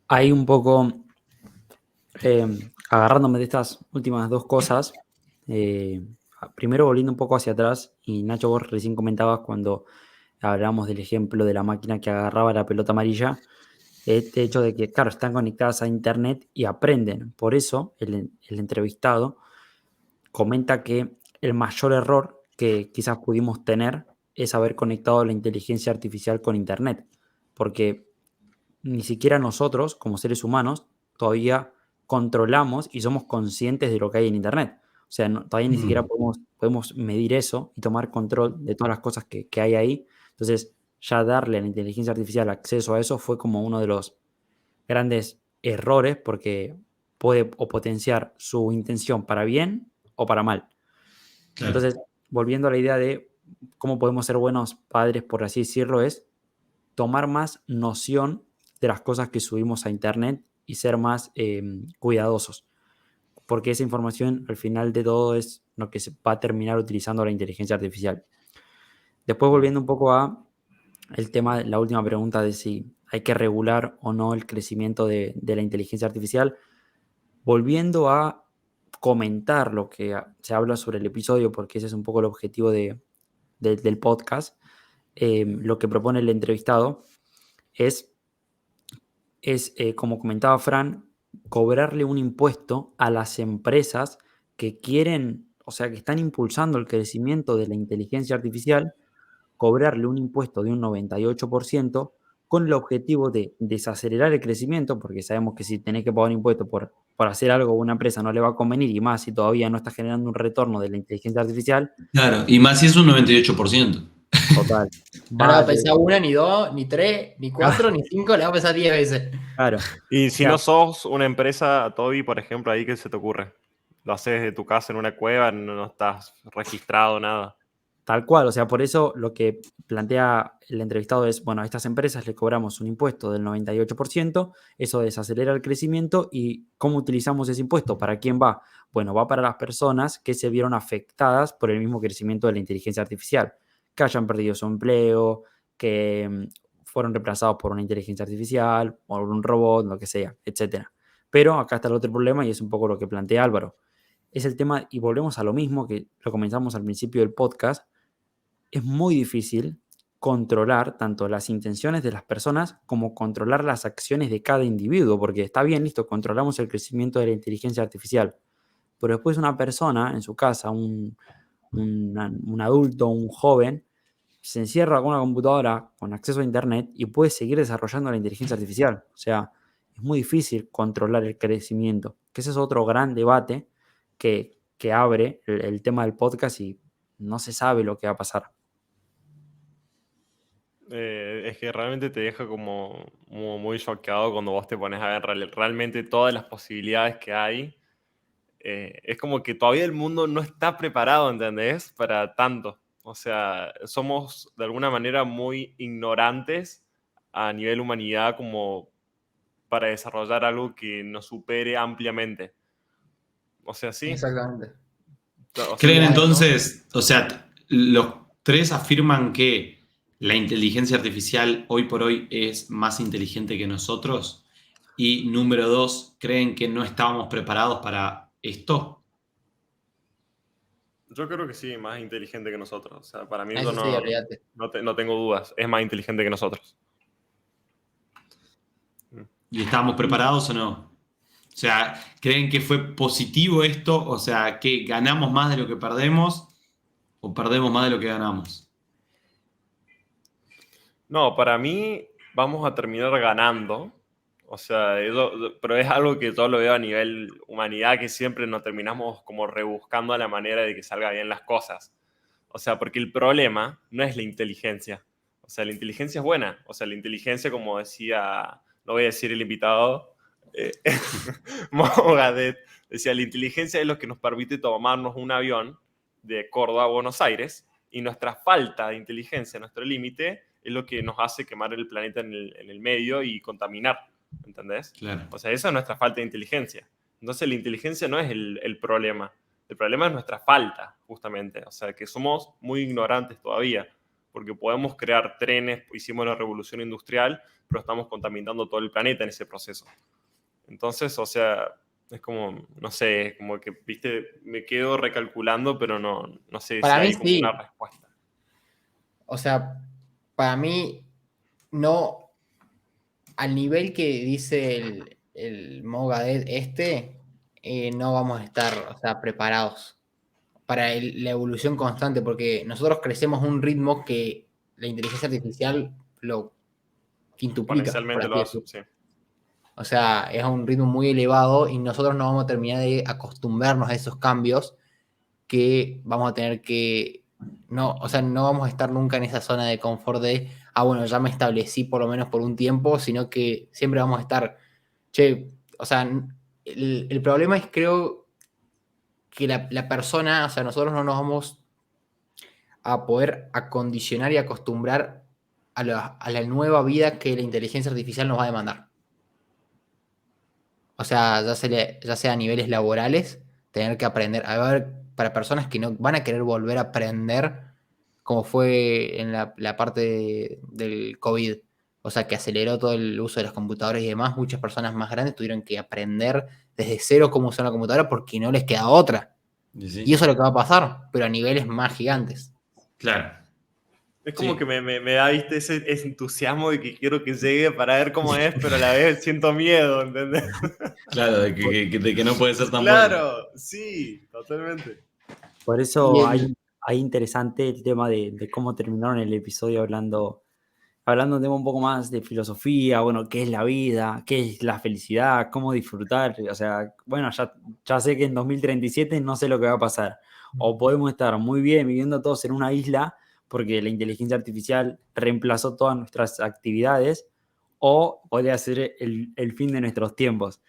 Ahí un poco agarrándome de estas últimas dos cosas, primero volviendo un poco hacia atrás, y Nacho, vos recién comentabas cuando hablábamos del ejemplo de la máquina que agarraba la pelota amarilla, este hecho de que, claro, están conectadas a Internet y aprenden. Por eso el entrevistado comenta que el mayor error que quizás pudimos tener es haber conectado la inteligencia artificial con Internet, porque ni siquiera nosotros, como seres humanos, todavía controlamos y somos conscientes de lo que hay en Internet. O sea, todavía ni siquiera Mm, podemos medir eso y tomar control de todas las cosas que hay ahí. Entonces, ya darle a la inteligencia artificial acceso a eso fue como uno de los grandes errores porque puede o potenciar su intención para bien o para mal. claro. Entonces, volviendo a la idea de cómo podemos ser buenos padres, por así decirlo, es tomar más noción de las cosas que subimos a Internet y ser más cuidadosos, porque esa información al final de todo es lo que se va a terminar utilizando la inteligencia artificial. Después, volviendo un poco a el tema, la última pregunta de si hay que regular o no el crecimiento de la inteligencia artificial, volviendo a comentar lo que se habla sobre el episodio, porque ese es un poco el objetivo del podcast, lo que propone el entrevistado es como comentaba Fran, cobrarle un impuesto a las empresas que quieren, o sea, que están impulsando el crecimiento de la inteligencia artificial, cobrarle un impuesto de un 98% con el objetivo de desacelerar el crecimiento, porque sabemos que si tenés que pagar un impuesto por hacer algo a una empresa no le va a convenir, y más si todavía no está generando un retorno de la inteligencia artificial, Claro, y más si es un 98%. total, No le va va a a pensar una, ni dos, ni tres, ni cuatro, ni cinco, le va a pensar 10 veces. claro. Y O si sea, no sos una empresa, Toby, por ejemplo, ahí, ¿qué se te ocurre? Lo haces desde tu casa en una cueva, no estás registrado, nada. Tal cual, o sea, por eso lo que plantea el entrevistado es, bueno, a estas empresas le cobramos un impuesto del 98%, eso desacelera el crecimiento y ¿cómo utilizamos ese impuesto? ¿Para quién va? Bueno, va para las personas que se vieron afectadas por el mismo crecimiento de la inteligencia artificial, que hayan perdido su empleo, que fueron reemplazados por una inteligencia artificial, por un robot, lo que sea, etcétera. Pero acá está el otro problema y es un poco lo que plantea Álvaro. Es el tema, y volvemos a lo mismo que lo comenzamos al principio del podcast, es muy difícil controlar tanto las intenciones de las personas como controlar las acciones de cada individuo, porque está bien, listo, controlamos el crecimiento de la inteligencia artificial, pero después una persona en su casa, un adulto, un joven, se encierra con una computadora con acceso a internet y puede seguir desarrollando la inteligencia artificial. O sea, es muy difícil controlar el crecimiento, que ese es otro gran debate que abre el tema del podcast y no se sabe lo que va a pasar. Es que realmente te deja como muy choqueado cuando vos te pones a ver realmente todas las posibilidades que hay. Es como que todavía el mundo no está preparado, ¿entendés? Para tanto. O sea, somos de alguna manera muy ignorantes a nivel humanidad como para desarrollar algo que nos supere ampliamente. O sea, sí. Exactamente. O sea, ¿Creen Sí, entonces, o sea, los tres afirman que la inteligencia artificial hoy por hoy es más inteligente que nosotros? Y número dos, ¿creen que no estábamos preparados para esto? yo creo que sí, más inteligente que nosotros. O sea, para mí yo eso sí, olvídate. no tengo dudas. Es más inteligente que nosotros. ¿Y estábamos preparados o no? O sea, ¿creen que fue positivo esto? O sea, ¿que ganamos más de lo que perdemos o perdemos más de lo que ganamos? No, para mí vamos a terminar ganando. O sea, pero es algo que yo lo veo a nivel humanidad, que siempre nos terminamos como rebuscando la manera de que salga bien las cosas. O sea, porque el problema no es la inteligencia. O sea, la inteligencia es buena. O sea, la inteligencia, como decía, no voy a decir el invitado, eh, Mogadet, decía, la inteligencia es lo que nos permite tomarnos un avión de Córdoba a Buenos Aires y nuestra falta de inteligencia, nuestro límite, es lo que nos hace quemar el planeta en el medio y contaminar, ¿entendés? Claro. O sea, esa es nuestra falta de inteligencia. Entonces la inteligencia no es el problema. El problema es nuestra falta, justamente. O sea, que somos muy ignorantes todavía, porque podemos crear trenes, hicimos la revolución industrial, pero estamos contaminando todo el planeta en ese proceso. Entonces, o sea, es como, no sé, es como que, viste, me quedo recalculando, pero no sé si Para mí hay como una sí. respuesta. O sea, para mí no, al nivel que dice el Mogadet no vamos a estar, o sea, preparados para la evolución constante, porque nosotros crecemos a un ritmo que la inteligencia artificial lo quintuplica, por Exponencialmente así lo hace, decirlo. sí. O sea, es a un ritmo muy elevado y nosotros no vamos a terminar de acostumbrarnos a esos cambios que vamos a tener que, no, o sea, no vamos a estar nunca en esa zona de confort de, bueno, ya me establecí por lo menos por un tiempo, sino que siempre vamos a estar, che, o sea, el problema es creo que la persona, o sea, nosotros no nos vamos a poder acondicionar y acostumbrar a la nueva vida que la inteligencia artificial nos va a demandar. O sea, ya sea a niveles laborales, tener que aprender. A ver, para personas que no van a querer volver a aprender, como fue en la parte del COVID. O sea, que aceleró todo el uso de las computadoras y demás. Muchas personas más grandes tuvieron que aprender desde cero cómo usar la computadora porque no les queda otra. Sí, Y sí. eso es lo que va a pasar, pero a niveles más gigantes. Claro. Es como Sí. que me da, viste, ese entusiasmo de que quiero que llegue para ver cómo es, pero a la vez siento miedo, ¿entendés? Claro, de que no puede ser tan bueno. Claro, sí, totalmente. Por Y eso hay interesante el tema de cómo terminaron el episodio hablando de un tema un poco más de filosofía, bueno, qué es la vida, qué es la felicidad, cómo disfrutar. O sea, bueno, ya sé que en 2037 no sé lo que va a pasar. O podemos estar muy bien viviendo todos en una isla porque la inteligencia artificial reemplazó todas nuestras actividades, o podría ser el fin de nuestros tiempos,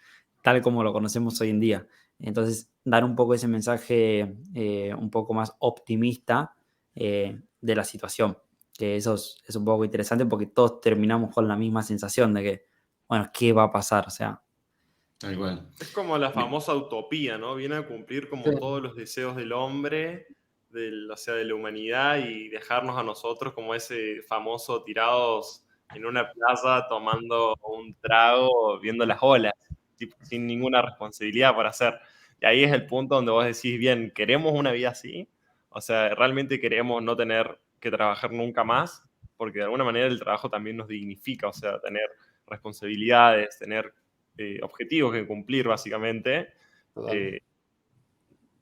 tal como lo conocemos hoy en día. Entonces, dar un poco ese mensaje un poco más optimista de la situación. Que eso es un poco interesante porque todos terminamos con la misma sensación de que, bueno, ¿qué va a pasar? O sea, Tal cual. Es como la famosa utopía, ¿no? Viene a cumplir como Sí. todos los deseos del hombre, o sea, de la humanidad y dejarnos a nosotros como ese famoso tirados en una plaza tomando un trago, viendo las olas, tipo, sin ninguna responsabilidad por hacer. Y ahí es el punto donde vos decís, bien, ¿queremos una vida así? O sea, ¿realmente queremos no tener que trabajar nunca más? Porque de alguna manera el trabajo también nos dignifica, o sea, tener responsabilidades, tener objetivos que cumplir, básicamente. Total. Eh,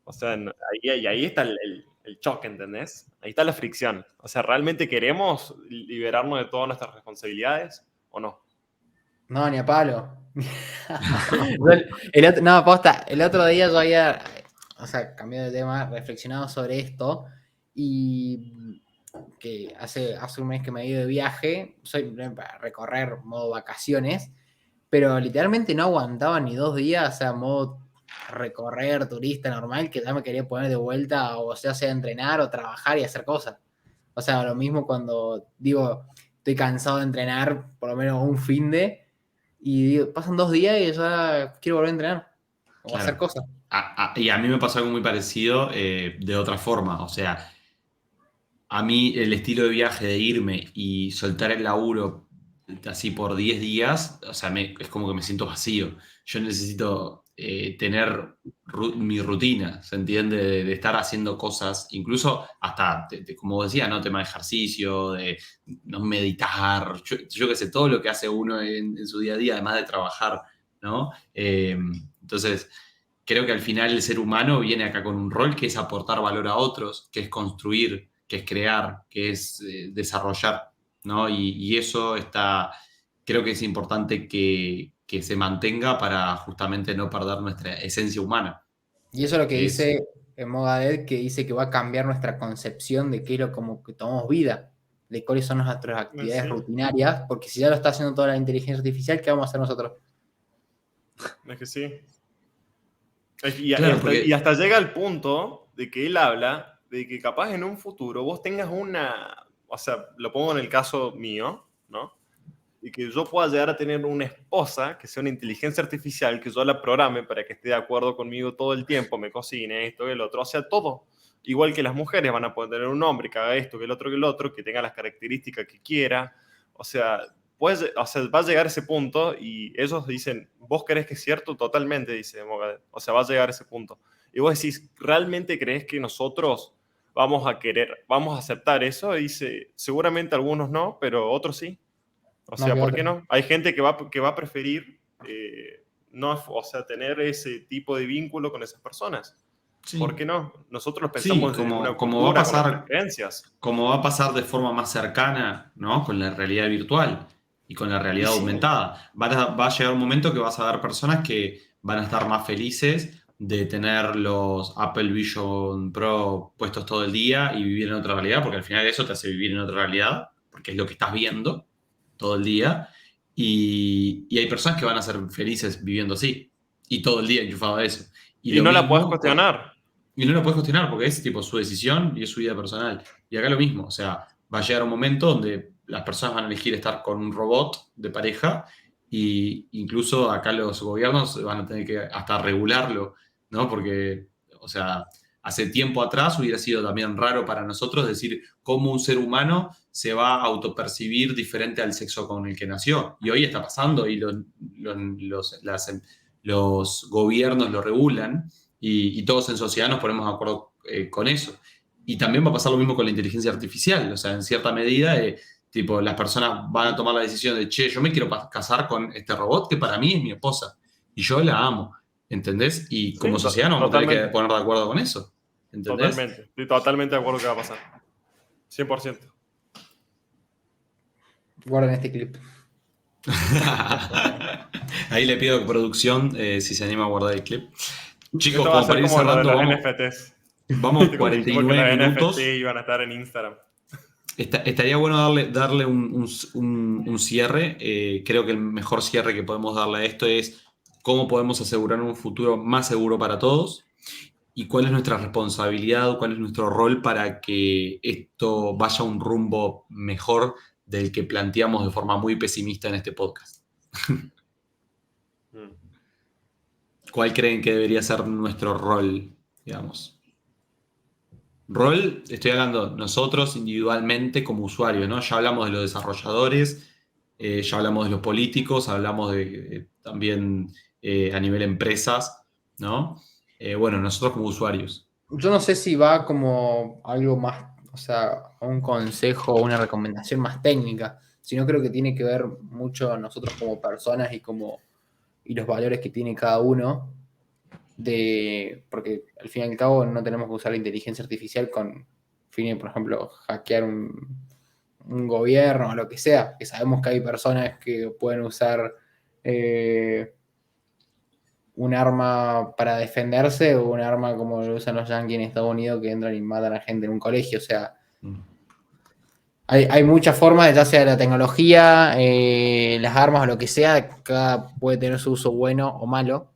o sea, ahí está el choque, ¿entendés? Ahí está la fricción. O sea, ¿realmente queremos liberarnos de todas nuestras responsabilidades o no? No, ni a palo. No, posta, el otro día yo había, o sea, cambiado de tema, reflexionado sobre esto y que hace un mes que me he ido de viaje, soy para recorrer modo vacaciones, pero literalmente no aguantaba ni 2 días, o sea, modo recorrer turista normal, que ya me quería poner de vuelta, o sea entrenar o trabajar y hacer cosas. O sea, lo mismo cuando digo, estoy cansado de entrenar, por lo menos un fin de, y digo, pasan 2 días y ya quiero volver a entrenar o hacer Claro. cosas. Y a mí me pasó algo muy parecido de otra forma. O sea, a mí el estilo de viaje de irme y soltar el laburo así por 10 días, o sea, es como que me siento vacío. Yo necesito tener mi rutina, ¿se entiende? De estar haciendo cosas, incluso hasta, como decía, ¿no? Tema de ejercicio, de no meditar, yo qué sé, todo lo que hace uno en su día a día, además de trabajar, ¿no? Entonces, creo que al final el ser humano viene acá con un rol que es aportar valor a otros, que es construir, que es crear, que es desarrollar, ¿no? Y eso creo que es importante que se mantenga para justamente no perder nuestra esencia humana, Y eso es lo que que es, dice Mogadet, que dice que va a cambiar nuestra concepción de qué es lo como que tomamos vida, de cuáles son nuestras actividades Sí, rutinarias, porque si ya lo está haciendo toda la inteligencia artificial, ¿qué vamos a hacer nosotros? es que sí. claro, Y porque hasta llega al punto de que él habla de que capaz en un futuro vos tengas o sea, lo pongo en el caso mío, ¿no? Y que yo pueda llegar a tener una esposa que sea una inteligencia artificial, que yo la programe para que esté de acuerdo conmigo todo el tiempo, me cocine esto, el otro, o sea, todo. Igual que las mujeres van a poder tener un hombre que haga esto, que el otro, que tenga las características que quiera. O sea, o sea, va a llegar ese punto y ellos dicen, ¿vos crees que es cierto? Totalmente, dice Mogadet. O sea, va a llegar ese punto. Y vos decís, ¿realmente crees que nosotros vamos a aceptar eso? Y dice, seguramente algunos no, pero otros sí. O No sea, ¿por queda qué otra. no? Hay gente que va a preferir no, o sea, tener ese tipo de vínculo con esas personas. ¿Por sí, qué no? Nosotros sí, pensamos desde una como va a cultura con nuestras pasar, creencias. como va a pasar de forma más cercana, ¿no? Con la realidad virtual y con la Y realidad sí, aumentada. Va a llegar un momento que vas a ver personas que van a estar más felices de tener los Apple Vision Pro puestos todo el día y vivir en otra realidad, porque al final eso te hace vivir en otra realidad, porque es lo que estás viendo todo el día. Y hay personas que van a ser felices viviendo así y todo el día enchufado a eso. Y y lo no la puedes mismo cuestionar. y no lo puedes cuestionar porque es tipo su decisión y es su vida personal. Y acá lo mismo, o sea, va a llegar un momento donde las personas van a elegir estar con un robot de pareja y incluso acá los gobiernos van a tener que hasta regularlo, ¿no? Porque, o sea, hace tiempo atrás hubiera sido también raro para nosotros decir cómo un ser humano se va a autopercibir diferente al sexo con el que nació. Y hoy está pasando y los gobiernos lo regulan y todos en sociedad nos ponemos de acuerdo con eso. Y también va a pasar lo mismo con la inteligencia artificial, o sea, en cierta medida, tipo, las personas van a tomar la decisión de, che, yo me quiero casar con este robot que para mí es mi esposa y yo la amo, ¿entendés? Y como Sí, sociedad nos vamos a tener que totalmente. poner de acuerdo con eso, ¿entendés? Totalmente. Estoy totalmente de acuerdo que va a pasar. 100%. Guarden este clip. Ahí le pido a producción si se anima a guardar el clip. Chicos, Esto va a como para ser ir como lo de cerrando, los vamos, NFTs. vamos ¿Viste cuando dijimos que 49 los minutos. NFT iban a estar en Instagram? Estaría bueno darle un cierre. Creo que el mejor cierre que podemos darle a esto es cómo podemos asegurar un futuro más seguro para todos y cuál es nuestra responsabilidad, cuál es nuestro rol para que esto vaya a un rumbo mejor del que planteamos de forma muy pesimista en este podcast. Mm. ¿Cuál creen que debería ser nuestro rol, digamos? Rol, estoy hablando nosotros individualmente como usuarios, ¿no? Ya hablamos de los desarrolladores, ya hablamos de los políticos, hablamos de también a nivel empresas, ¿no? Bueno, nosotros como usuarios. Yo no sé si va como algo más, o sea, un consejo o una recomendación más técnica, sino creo que tiene que ver mucho nosotros como personas y los valores que tiene cada uno, porque al fin y al cabo no tenemos que usar la inteligencia artificial con fines, por ejemplo, hackear un gobierno o lo que sea, que sabemos que hay personas que pueden usar un arma para defenderse o un arma como lo usan los yankees en Estados Unidos que entran y matan a gente en un colegio. O sea, Mm. hay muchas formas, ya sea la tecnología, las armas o lo que sea, cada puede tener su uso bueno o malo,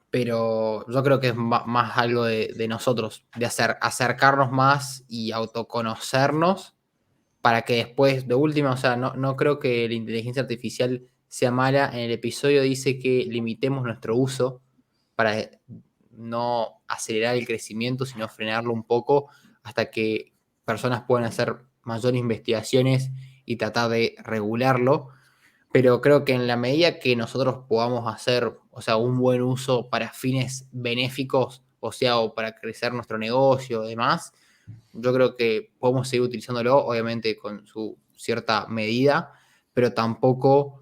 pero yo creo que es más algo de nosotros, de acercarnos más y autoconocernos para que después, de última, o sea, no creo que la inteligencia artificial sea mala. En el episodio dice que limitemos nuestro uso para no acelerar el crecimiento, sino frenarlo un poco hasta que personas puedan hacer mayores investigaciones y tratar de regularlo. Pero creo que en la medida que nosotros podamos hacer, o sea, un buen uso para fines benéficos, o sea, o para crecer nuestro negocio y demás, yo creo que podemos seguir utilizándolo, obviamente con su cierta medida, pero tampoco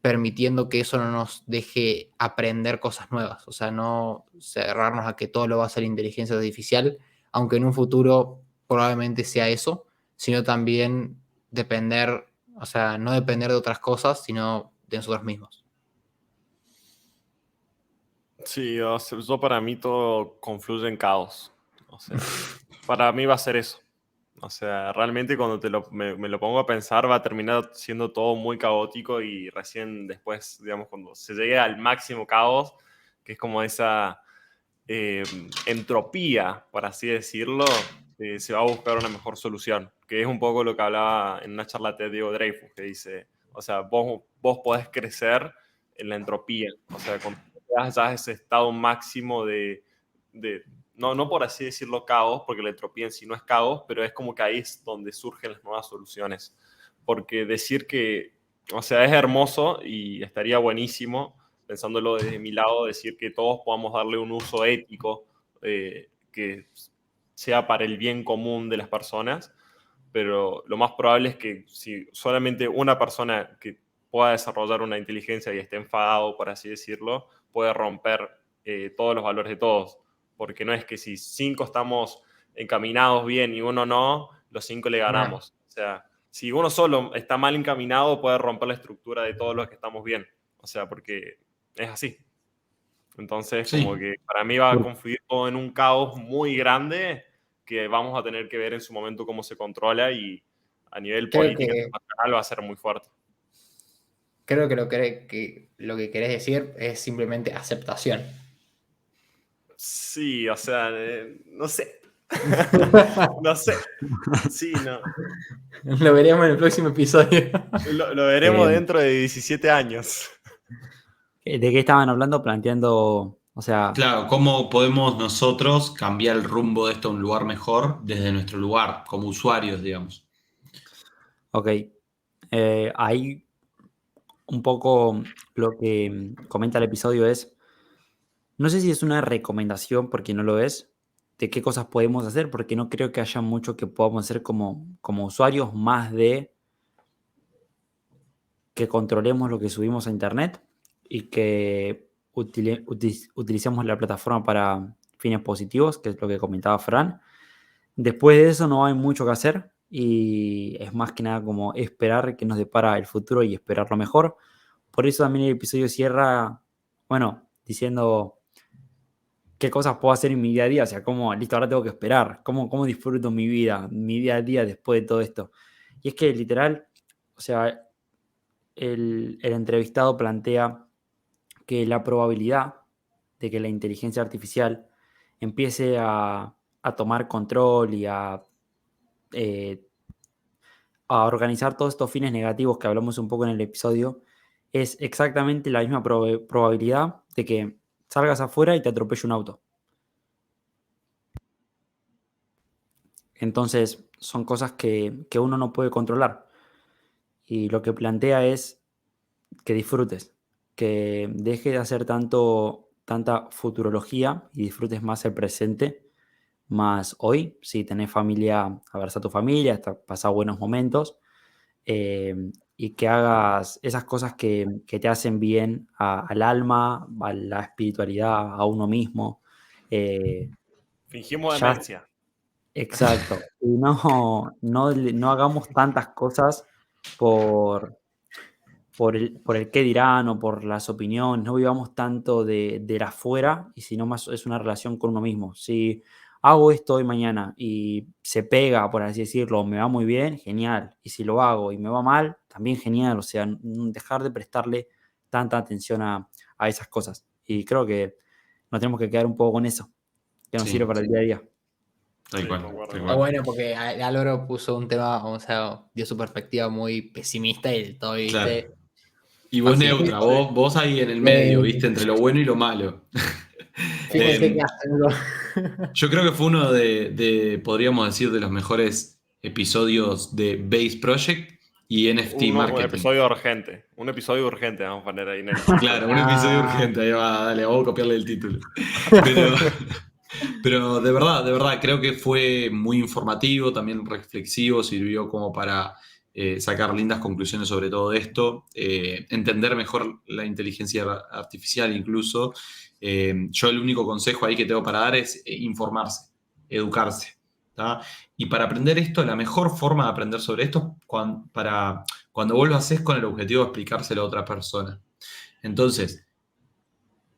permitiendo que eso no nos deje aprender cosas nuevas. O sea, no cerrarnos a que todo lo va a hacer inteligencia artificial, aunque en un futuro probablemente sea eso, sino también depender, o sea, no depender de otras cosas, sino de nosotros mismos. Sí, o sea, yo para mí todo confluye en caos. O sea, para mí va a ser eso. O sea, realmente cuando me lo pongo a pensar va a terminar siendo todo muy caótico y recién después, digamos, cuando se llegue al máximo caos, que es como esa eh, entropía, por así decirlo, se va a buscar una mejor solución, que es un poco lo que hablaba en una charla de Diego Dreyfus, que dice, o sea, vos podés crecer en la entropía, o sea, cuando llegas ya a ese estado máximo de no por así decirlo caos, porque la entropía en sí no es caos, pero es como que ahí es donde surgen las nuevas soluciones, porque decir que, o sea, es hermoso y estaría buenísimo pensándolo desde mi lado, decir que todos podamos darle un uso ético que sea para el bien común de las personas, pero lo más probable es que si solamente una persona que pueda desarrollar una inteligencia y esté enfadado, por así decirlo, puede romper todos los valores de todos, porque no es que si 5 estamos encaminados bien y uno no, los 5 le ganamos. O sea, si uno solo está mal encaminado, puede romper la estructura de todos los que estamos bien. O sea, porque es así. Entonces, como Sí, que para mí va a confluir todo en un caos muy grande que vamos a tener que ver en su momento cómo se controla y a nivel Creo política que, internacional va a ser muy fuerte. creo que lo que querés decir es simplemente aceptación. Sí, o sea, no sé. No sé. Sí, no. Lo veremos en el próximo episodio. Lo veremos Eh, dentro de 17 años. ¿De qué estaban hablando? Planteando, o sea, claro, ¿cómo podemos nosotros cambiar el rumbo de esto a un lugar mejor desde nuestro lugar, como usuarios, digamos? ok, ahí un poco lo que comenta el episodio es, no sé si es una recomendación, porque no lo es, de qué cosas podemos hacer, porque no creo que haya mucho que podamos hacer como usuarios, más de que controlemos lo que subimos a internet y que utilicemos la plataforma para fines positivos, que es lo que comentaba Fran. Después de eso no hay mucho que hacer y es más que nada como esperar que nos depara el futuro y esperar lo mejor. Por eso también el episodio cierra, bueno, diciendo qué cosas puedo hacer en mi día a día, o sea, cómo, listo, ahora tengo que esperar, cómo disfruto mi vida, mi día a día después de todo esto. Y es que literal, o sea, el entrevistado plantea que la probabilidad de que la inteligencia artificial empiece a tomar control y a organizar todos estos fines negativos que hablamos un poco en el episodio, es exactamente la misma probabilidad de que salgas afuera y te atropelle un auto. Entonces, son cosas que uno no puede controlar. Y lo que plantea es que disfrutes, que dejes de hacer tanta futurología y disfrutes más el presente, más hoy. Si tenés familia, abraza a tu familia, pasá buenos momentos, y que hagas esas cosas que te hacen bien al alma, a la espiritualidad, a uno mismo. Fingimos Ya, demencia. exacto. Y no hagamos tantas cosas por, por el qué dirán o por las opiniones. No vivamos tanto del afuera, y sino más es una relación con uno mismo. Si hago esto hoy mañana y se pega, por así decirlo, me va muy bien, genial. Y si lo hago y me va mal, también genial. O sea, dejar de prestarle tanta atención a esas cosas. Y creo que nos tenemos que quedar un poco con eso, que nos Sí. sirve para el día a día. Tal Sí, cual, concuerdo. tal Está cual. bueno porque Álvaro puso un tema, o sea, dio su perspectiva muy pesimista y todo, Claro. ¿viste? Y vos Fácil. neutra, vos ahí en el medio, ¿viste? Entre lo bueno y lo malo. Fíjense Em, que hacen Yo creo que fue uno podríamos decir, de los mejores episodios de Base Project y NFT Un Marketing. episodio urgente. Un episodio urgente vamos a poner ahí en el título. Claro, un episodio urgente, ahí va, dale, vamos a copiarle el título. Pero de verdad, creo que fue muy informativo, también reflexivo, sirvió como para sacar lindas conclusiones sobre todo esto, entender mejor la inteligencia artificial incluso. Yo el único consejo ahí que tengo para dar es informarse, educarse. ¿Tá? Y para aprender esto, la mejor forma de aprender sobre esto es cuando vos lo haces con el objetivo de explicárselo a otra persona. Entonces,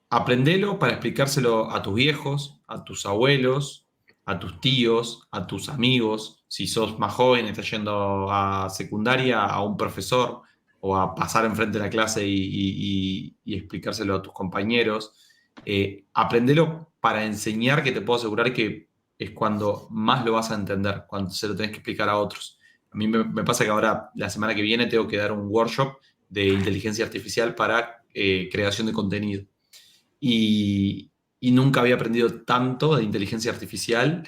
aprendelo para explicárselo a tus viejos, a tus abuelos, a tus tíos, a tus amigos. Si sos más joven, estás yendo a secundaria, a un profesor, o a pasar enfrente de la clase y explicárselo a tus compañeros. Aprendelo para enseñar, que te puedo asegurar que es cuando más lo vas a entender, cuando se lo tenés que explicar a otros. A mí me pasa que ahora, la semana que viene, tengo que dar un workshop de inteligencia artificial para creación de contenido. Y nunca había aprendido tanto de inteligencia artificial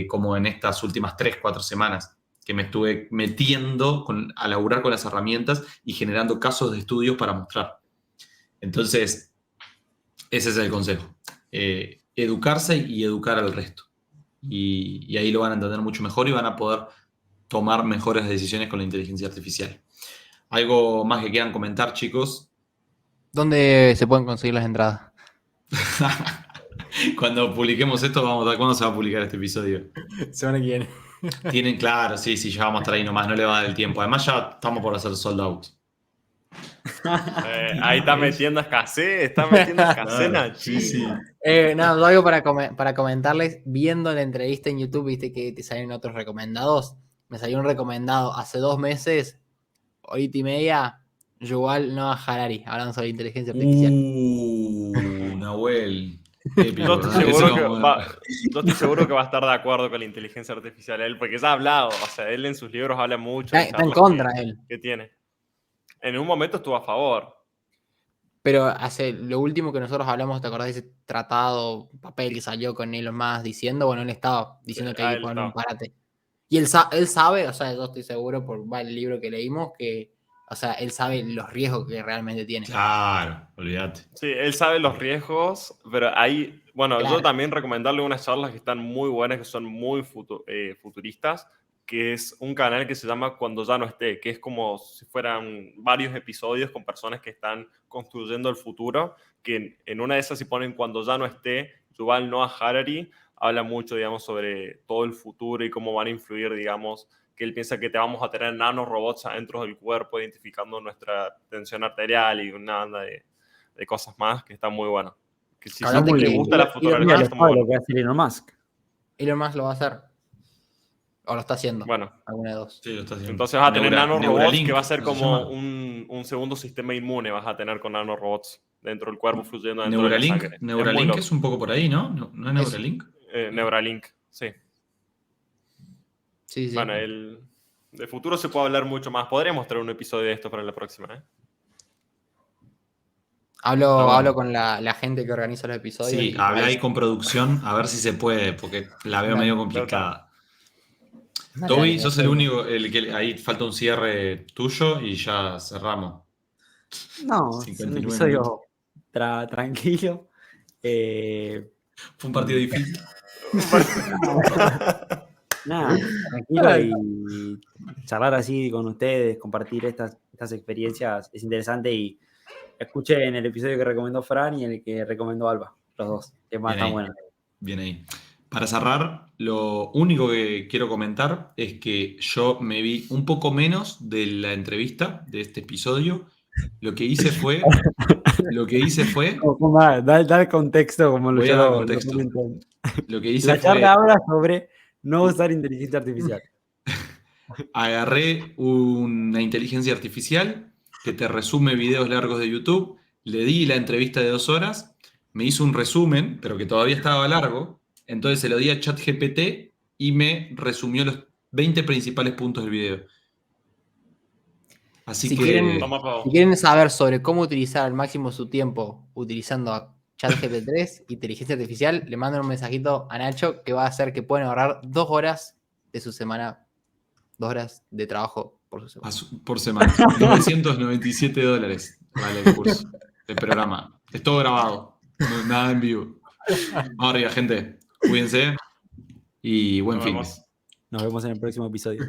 como en estas últimas 3, 4 semanas, que me estuve metiendo a laburar con las herramientas y generando casos de estudios para mostrar. Entonces, ese es el consejo. Educarse y educar al resto. Y ahí lo van a entender mucho mejor y van a poder tomar mejores decisiones con la inteligencia artificial. ¿Algo más que quieran comentar, chicos? ¿Dónde se pueden conseguir las entradas? Cuando publiquemos esto, vamos a ver cuándo se va a publicar este episodio. Semana que viene. Tienen, claro, sí, ya vamos a estar ahí nomás, no le va a dar el tiempo. Además, ya estamos por hacer sold out. Ahí está metiendo escasez, Nachi. Sí. No, algo para comentarles. Viendo la entrevista en YouTube, viste que te salen otros recomendados. Me salió un recomendado hace 2 meses, horita y media, Yuval Noah Harari, hablando sobre inteligencia artificial. Nahuel. Yo Épico. estoy, Ese seguro que vamos a- yo estoy seguro que va a estar de acuerdo con la inteligencia artificial él, porque ya ha hablado, o sea, él en sus libros habla mucho de Está en charlas contra él. que tiene. En un momento estuvo a favor. Pero hace lo último que nosotros hablamos, ¿te acordás de ese tratado, papel que salió con Elon Musk diciendo? Bueno, él estaba diciendo que hay que Él poner un estaba. parate. Y él sabe, o sea, yo estoy seguro por el libro que leímos, que, o sea, él sabe los riesgos que realmente tiene. Claro, olvídate. Sí, él sabe los riesgos, pero ahí, bueno, Claro. yo también recomendarle unas charlas que están muy buenas, que son muy futuristas, que es un canal que se llama Cuando ya no esté, que es como si fueran varios episodios con personas que están construyendo el futuro, que en una de esas, si ponen Cuando ya no esté, Yuval Noah Harari habla mucho, digamos, sobre todo el futuro y cómo van a influir, digamos, que él piensa que te vamos a tener nanorobots adentro del cuerpo identificando nuestra tensión arterial y una banda de cosas más que está muy bueno. Que si Hablando te que gusta la Elon futurología, Mira, está lo muy sabe lo bueno. que hace Elon Musk. Elon Musk lo va a hacer. O lo está haciendo. Bueno, Alguna de dos. Sí, lo está haciendo. entonces vas a tener nanorobots Neuralink, que va a ser ¿no se como llama? un segundo sistema inmune, vas a tener con nanorobots. dentro del cuerpo, fluyendo dentro de la Neuralink, sangre. Neuralink muy es un poco por ahí, ¿no? ¿No es Neuralink? loco. Neuralink, sí. Sí, sí. Bueno, de futuro se puede hablar mucho más. Podríamos traer un episodio de esto para la próxima, ¿eh? Hablo, bueno. hablo con la gente que organiza los episodios. Sí, y por habla ahí ahí con producción a ver si se puede, porque la veo Dale, medio complicada. Dale, Toby, dale, sos el único, el que ahí falta un cierre tuyo y ya cerramos. No, es un 59 episodio minutos. tranquilo. Fue un partido difícil. Nada, tranquilo y charlar así con ustedes, compartir estas experiencias es interesante y escuchen el episodio que recomendó Fran y el que recomendó Alba, los dos, que más Bien están ahí. buenos. Bien ahí. Para cerrar, lo único que quiero comentar es que yo me vi un poco menos de la entrevista de este episodio. Lo que hice fue. Da el contexto como Voy yo a dar lo contexto. comenté. Lo que hice La fue. charla habla sobre no usar inteligencia artificial. Agarré una inteligencia artificial que te resume videos largos de YouTube, le di la entrevista de 2 horas, me hizo un resumen, pero que todavía estaba largo, entonces se lo di a ChatGPT y me resumió los 20 principales puntos del video. Así Si que quieren, Toma, Pau. si quieren saber sobre cómo utilizar al máximo su tiempo utilizando a ChatGPT 3, inteligencia artificial, le mandan un mensajito a Nacho que va a hacer que pueden ahorrar 2 horas de su semana, 2 horas de trabajo por su semana. por semana, $997 vale el curso, el programa. Es todo grabado, nada en vivo. Vamos arriba, gente. Cuídense y buen Nos fin. vemos. Nos vemos en el próximo episodio.